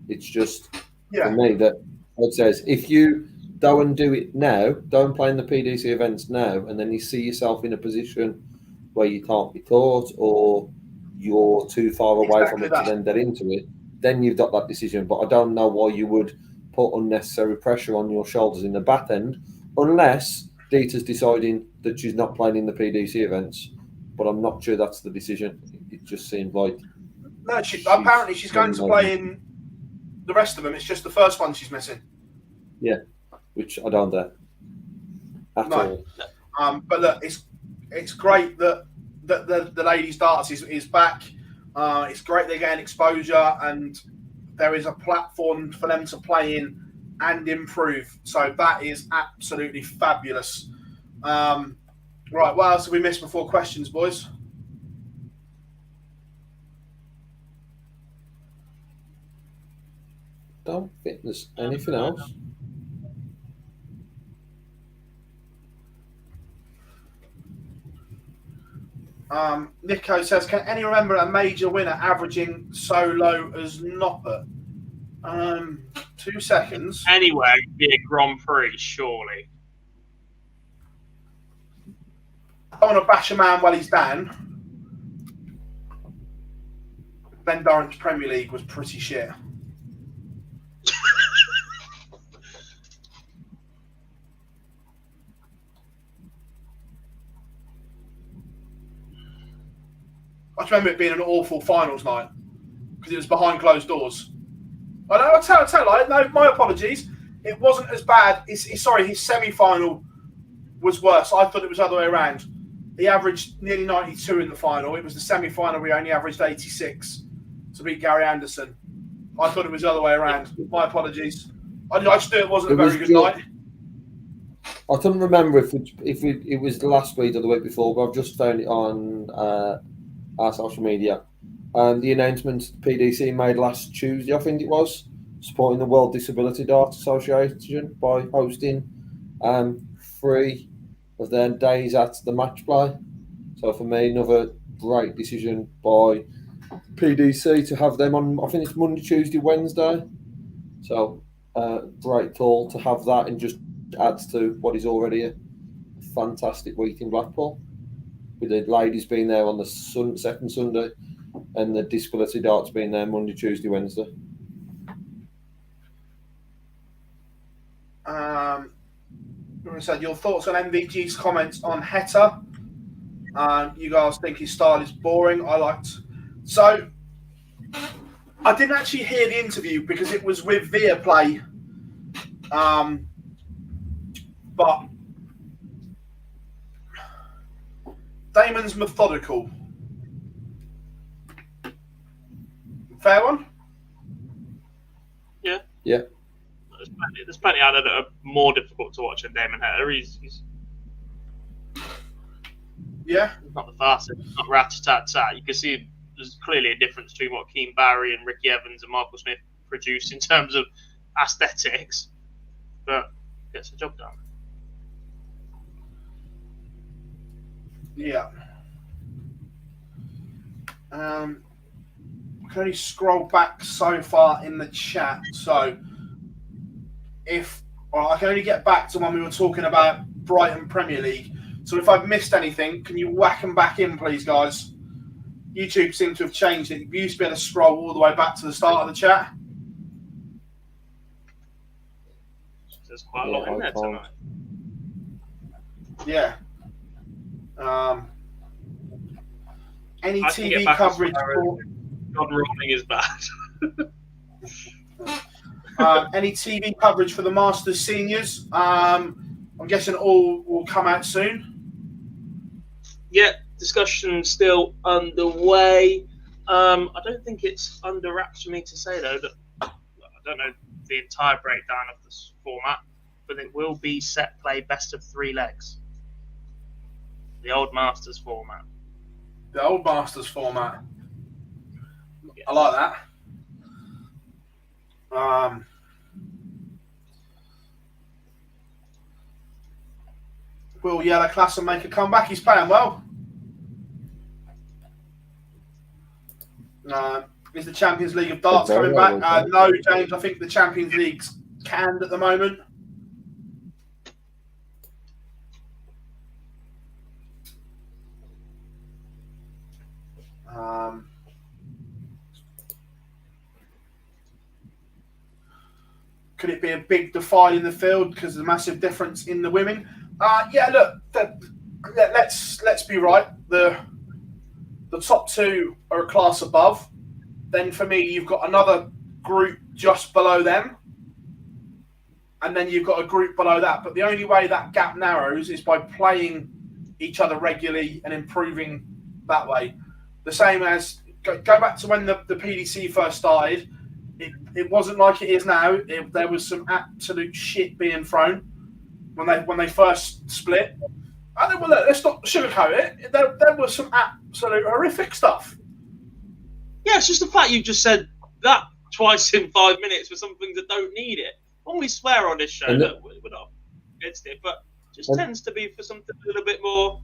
It's just, for me, that it says if you don't do it now, don't play in the PDC events now, and then you see yourself in a position where you can't be caught or you're too far away from it to then get into it, then you've got that decision. But I don't know why you would put unnecessary pressure on your shoulders in the back end, unless Dieter's deciding that she's not playing in the PDC events. But I'm not sure that's the decision. It just seemed like... No, apparently she's going to play in the rest of them. It's just the first one she's missing. Yeah, which I don't know at all. But look, it's great that the ladies' darts is back. It's great they're getting exposure and there is a platform for them to play in and improve. So that is absolutely fabulous. Right, what else have we missed before questions, boys? Don't think there's anything else. Nico says, can any remember a major winner averaging so low as Noppert? 2 seconds. Anywhere, it'd be a Grand Prix, surely. I want to bash a man while he's down. Ben Durrant's Premier League was pretty shit. I just remember it being an awful finals night because it was behind closed doors. I know, I'll tell you, no, my apologies. It wasn't as bad. Sorry, his semi-final was worse. I thought it was the other way around. He averaged nearly 92 in the final. It was the semi-final where he only averaged 86 to beat Gary Anderson. I thought it was the other way around. My apologies. I just knew it wasn't a very good night. I couldn't remember if it was last week or the week before, but I've just found it on our social media. The announcement PDC made last Tuesday, I think it was, supporting the World Disability Darts Association by hosting 3 of their days at the match play. So for me, another great decision by PDC to have them on, I think it's Monday, Tuesday, Wednesday. So great call to have that, and just adds to what is already a fantastic week in Blackpool, with the ladies being there on the second Sunday and the disability darts being there Monday, Tuesday, Wednesday. Said your thoughts on MVG's comments on Heta. You guys think his style is boring. So I didn't actually hear the interview because it was with Viaplay. But Damon's methodical. Fair one? Yeah. Yeah. There's plenty out there that are more difficult to watch than Damon Hatter. He's not the fastest, he's not rat-a-tat-tat. You can see there's clearly a difference between what Keane Barry and Ricky Evans and Michael Smith produced in terms of aesthetics, but gets the job done. Yeah. I can only scroll back so far in the chat, so I can only get back to when we were talking about Brighton Premier League. So if I've missed anything, can you whack them back in, please, guys? YouTube seems to have changed it. You used to be able to scroll all the way back to the start of the chat. There's quite a lot in there tonight. Yeah. Any TV coverage for God rolling is bad. any TV coverage for the Masters Seniors? I'm guessing all will come out soon. Yeah, discussion still underway. I don't think it's under wraps for me to say though that I don't know the entire breakdown of this format, but it will be set play best of 3 legs. The old Masters format. The old Masters format. Yes. I like that. Will Yellow Class and make a comeback? He's playing well. Is the Champions League of Darts coming back? No, James. I think the Champions League's canned at the moment. Could it be a big divide in the field because of the massive difference in the women? Yeah, look, let's be right. The top 2 are a class above. Then for me, you've got another group just below them. And then you've got a group below that. But the only way that gap narrows is by playing each other regularly and improving that way. The same as, go back to when the PDC first started. It wasn't like it is now. There was some absolute shit being thrown when they first split. I think, well, look, let's not sugarcoat it. There was some absolute horrific stuff. Yeah, it's just the fact you just said that twice in 5 minutes for some things that don't need it. When we swear on this show, look, we're not against it, but it just tends to be for something a little bit more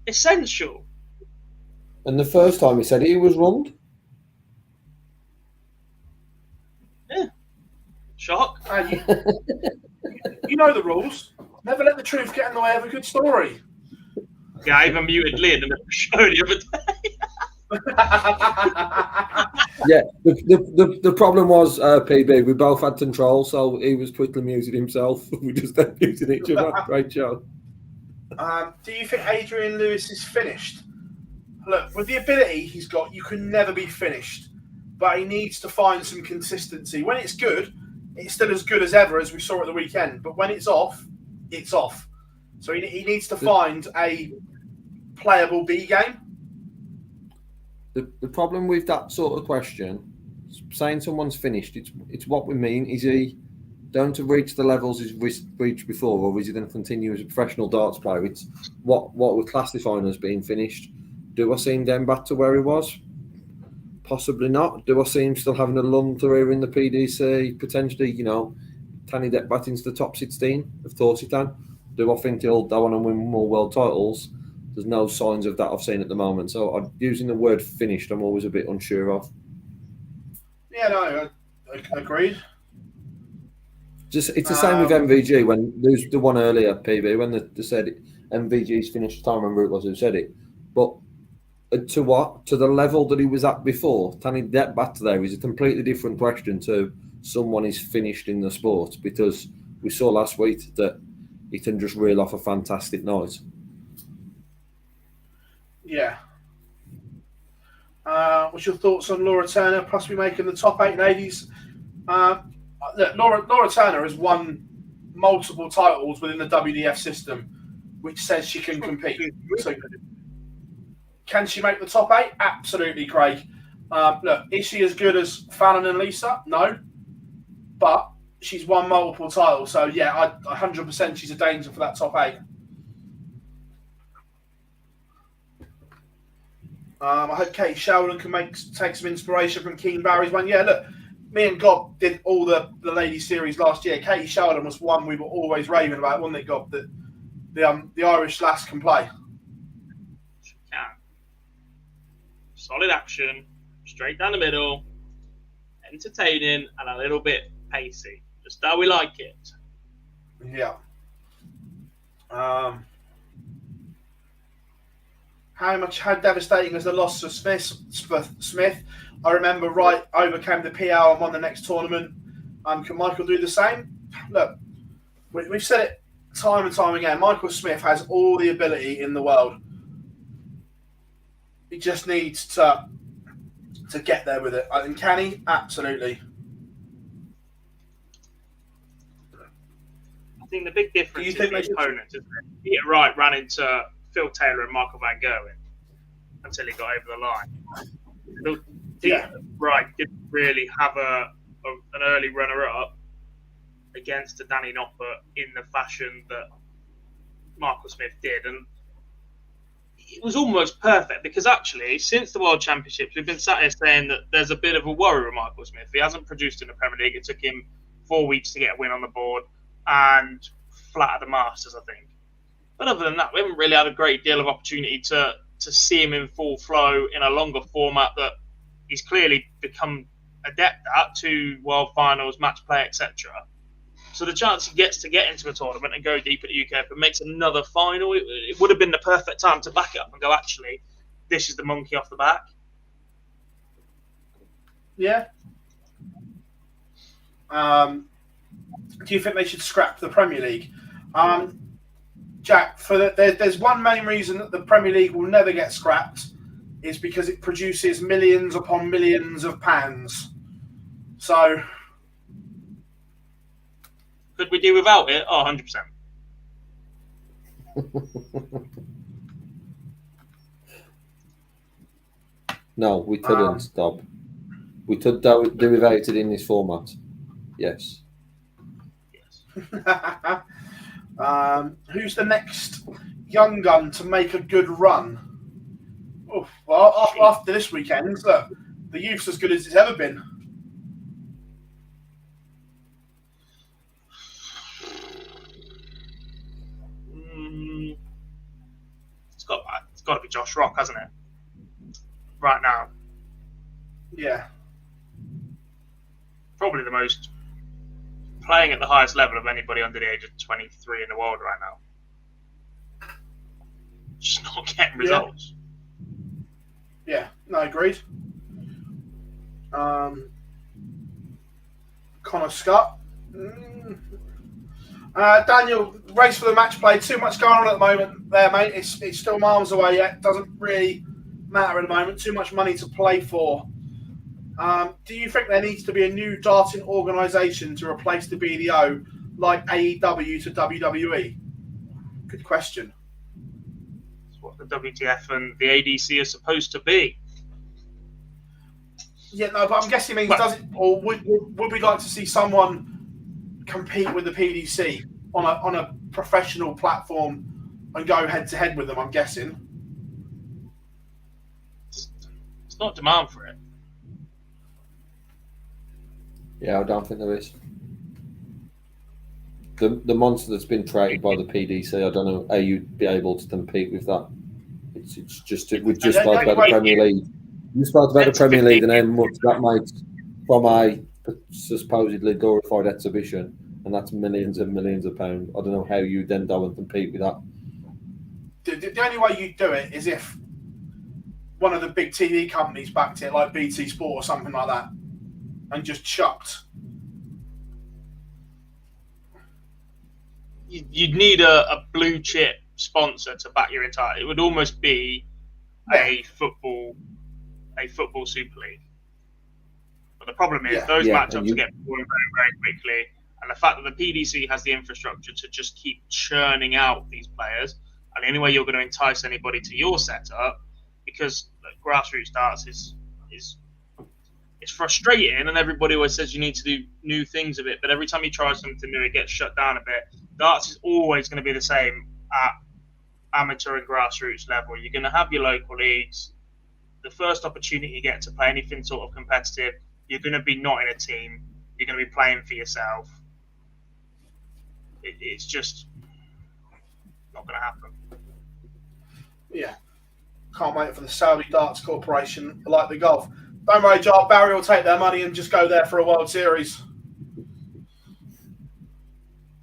essential. And the first time he said it, he was wrong. Yeah. Shock. You know the rules. Never let the truth get in the way of a good story. Yeah, I even muted Lynn in the show the other day. Yeah, the problem was, PB, we both had control, so he was quickly muting himself. We just kept muting each other. Great show. Do you think Adrian Lewis is finished? Look, with the ability he's got, you can never be finished. But he needs to find some consistency. When it's good, it's still as good as ever, as we saw at the weekend. But when it's off, it's off. So he needs to find a playable B game. The problem with that sort of question, saying someone's finished, it's what we mean. Is he down to reach the levels he's reached before, or is he going to continue as a professional darts player? It's what we're classifying as being finished. Do I see him down back to where he was? Possibly not. Do I see him still having a long career in the PDC? Potentially, can he get back into the top 16? Of course he can. Do I think he'll go on and win more world titles? There's no signs of that I've seen at the moment. So using the word finished, I'm always a bit unsure of. Yeah, no, I agreed. It's the same with MVG. When there's the one earlier, PB, when they said MVG's finished, I can't remember who it was who said it. But to what? To the level that he was at before. Can he get back to there is a completely different question to someone is finished in the sport, because we saw last week that he can just reel off a fantastic night. Yeah. What's your thoughts on Laura Turner possibly making the top 8 ladies? Look, Laura Turner has won multiple titles within the WDF system, which says she can compete. So, can she make the top 8? Absolutely, Craig. Look, is she as good as Fallon and Lisa? No. But she's won multiple titles. So, yeah, 100% she's a danger for that top 8. I hope Katie Sheldon can take some inspiration from Keen Barry's one. Yeah, look, me and Gob did all the ladies series last year. Katie Sheldon was one we were always raving about, wasn't it, Gob? That the Irish lass can play. She can. Solid action, straight down the middle, entertaining, and a little bit pacey. Just how we like it. Yeah. How devastating is the loss of Smith? I remember Wright overcame the PL and won the next tournament. Can Michael do the same? Look, we've said it time and time again. Michael Smith has all the ability in the world. He just needs to get there with it. And can he? Absolutely. I think the big difference is the opponent, isn't it? Peter Wright ran into Phill Taylor and Michael Van Gerwen until he got over the line. Peter Wright didn't really have an early runner-up against a Danny Noppert in the fashion that Michael Smith did. And it was almost perfect because actually, since the World Championships, we've been sat here saying that there's a bit of a worry with Michael Smith. He hasn't produced in the Premier League. It took him 4 weeks to get a win on the board and flat at the Masters, I think. But other than that, we haven't really had a great deal of opportunity to see him in full flow in a longer format that he's clearly become adept at, to World Finals, match play, etc. So the chance he gets to get into a tournament and go deep at the UK Open makes another final. It would have been the perfect time to back it up and go, actually, this is the monkey off the back. Yeah. Do you think they should scrap the Premier League? Jack, there's one main reason that the Premier League will never get scrapped is because it produces millions upon millions of pounds. So, could we do without it? Oh, 100%. No, we couldn't stop. We could do without it in this format. Yes. Who's the next young gun to make a good run? Oh, well, after this weekend, look, the youth's as good as it's ever been. It's got to be Josh Rock, hasn't it? Right now. Yeah. Probably the most playing at the highest level of anybody under the age of 23 in the world right now. Just not getting results. Yeah, no, agreed. Connor Scott. Daniel, race for the match play. Too much going on at the moment there, mate. It's still miles away yet. Doesn't really matter at the moment. Too much money to play for. Do you think there needs to be a new darting organisation to replace the BDO like AEW to WWE? Good question. It's what the WTF and the ADC are supposed to be. Yeah, no, but I'm guessing it means does it, or would we like to see someone compete with the PDC on a professional platform and go head to head with them? I'm guessing. It's not demand for it. Yeah, I don't think there is. The monster that's been created by the PDC, I don't know how you'd be able to compete with that. It's just we just spoke about the Premier League. You spoke about the Premier League and how much that makes from a supposedly glorified exhibition, and that's millions and millions of pounds. I don't know how you then go and compete with that. The only way you'd do it is if one of the big TV companies backed it, like BT Sport or something like that, and just chucked. You'd need a blue chip sponsor to back your entire. It would almost be a football Super League. But the problem is those matchups get boring very, very quickly, and the fact that the PDC has the infrastructure to just keep churning out these players, and the only way you're going to entice anybody to your setup, because grassroots darts is it's frustrating, and everybody always says you need to do new things a bit, but every time you try something new, it gets shut down a bit. Darts is always going to be the same at amateur and grassroots level. You're going to have your local leagues. The first opportunity you get to play anything sort of competitive, you're going to be not in a team. You're going to be playing for yourself. It's just not going to happen. Yeah. Can't wait for the Saudi Darts Corporation, like the golf. Don't worry, Jar. Barry will take their money and just go there for a World Series.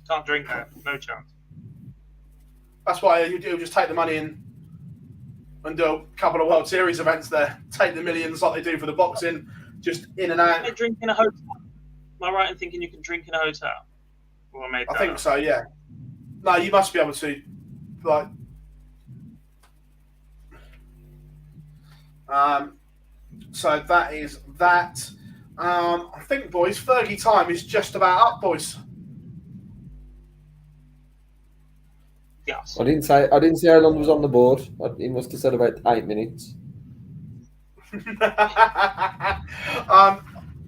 Can't drink there. No chance. That's why he'll just take the money and do a couple of World Series events there. Take the millions like they do for the boxing, just in and out. Can they drink in a hotel? Am I right in thinking you can drink in a hotel? I think so, yeah. No, you must be able to. Like, so that is that. I think, boys, Fergie time is just about up, boys. Yes. I didn't say how long was on the board. He must have said about 8 minutes.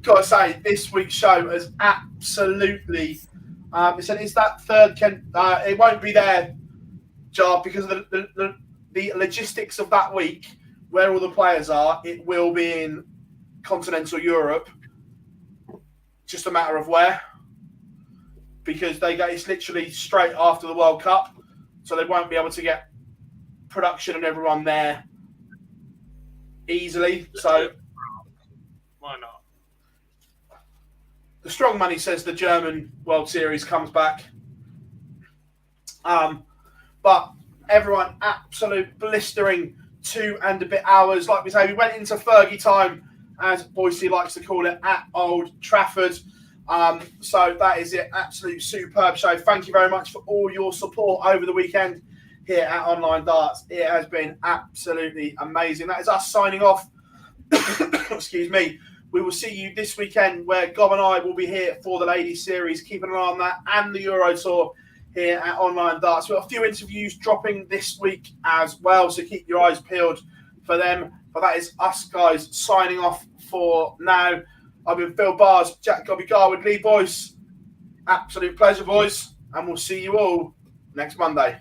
Gotta say, this week's show has absolutely. It's that third. It won't be there, Jar, because of the logistics of that week, where all the players are. It will be in continental Europe. Just a matter of where, because it's literally straight after the World Cup, so they won't be able to get production and everyone there easily. So why not? The strong money says the German World Series comes back. But everyone, absolute blistering 2 and a bit hours. Like we say, we went into Fergie time, as Boise likes to call it, at Old Trafford. So that is it. Absolute superb show. Thank you very much for all your support over the weekend here at Online Darts. It has been absolutely amazing. That is us signing off. Excuse me. We will see you this weekend, where Gob and I will be here for the Ladies Series. Keep an eye on that, and the Euro Tour here at Online Darts. We've got a few interviews dropping this week as well, so keep your eyes peeled for them. But that is us, guys, signing off for now. I've been Phill Bars, Jack Gobby Garwood, Lee Boyce. Absolute pleasure, boys, and we'll see you all next Monday.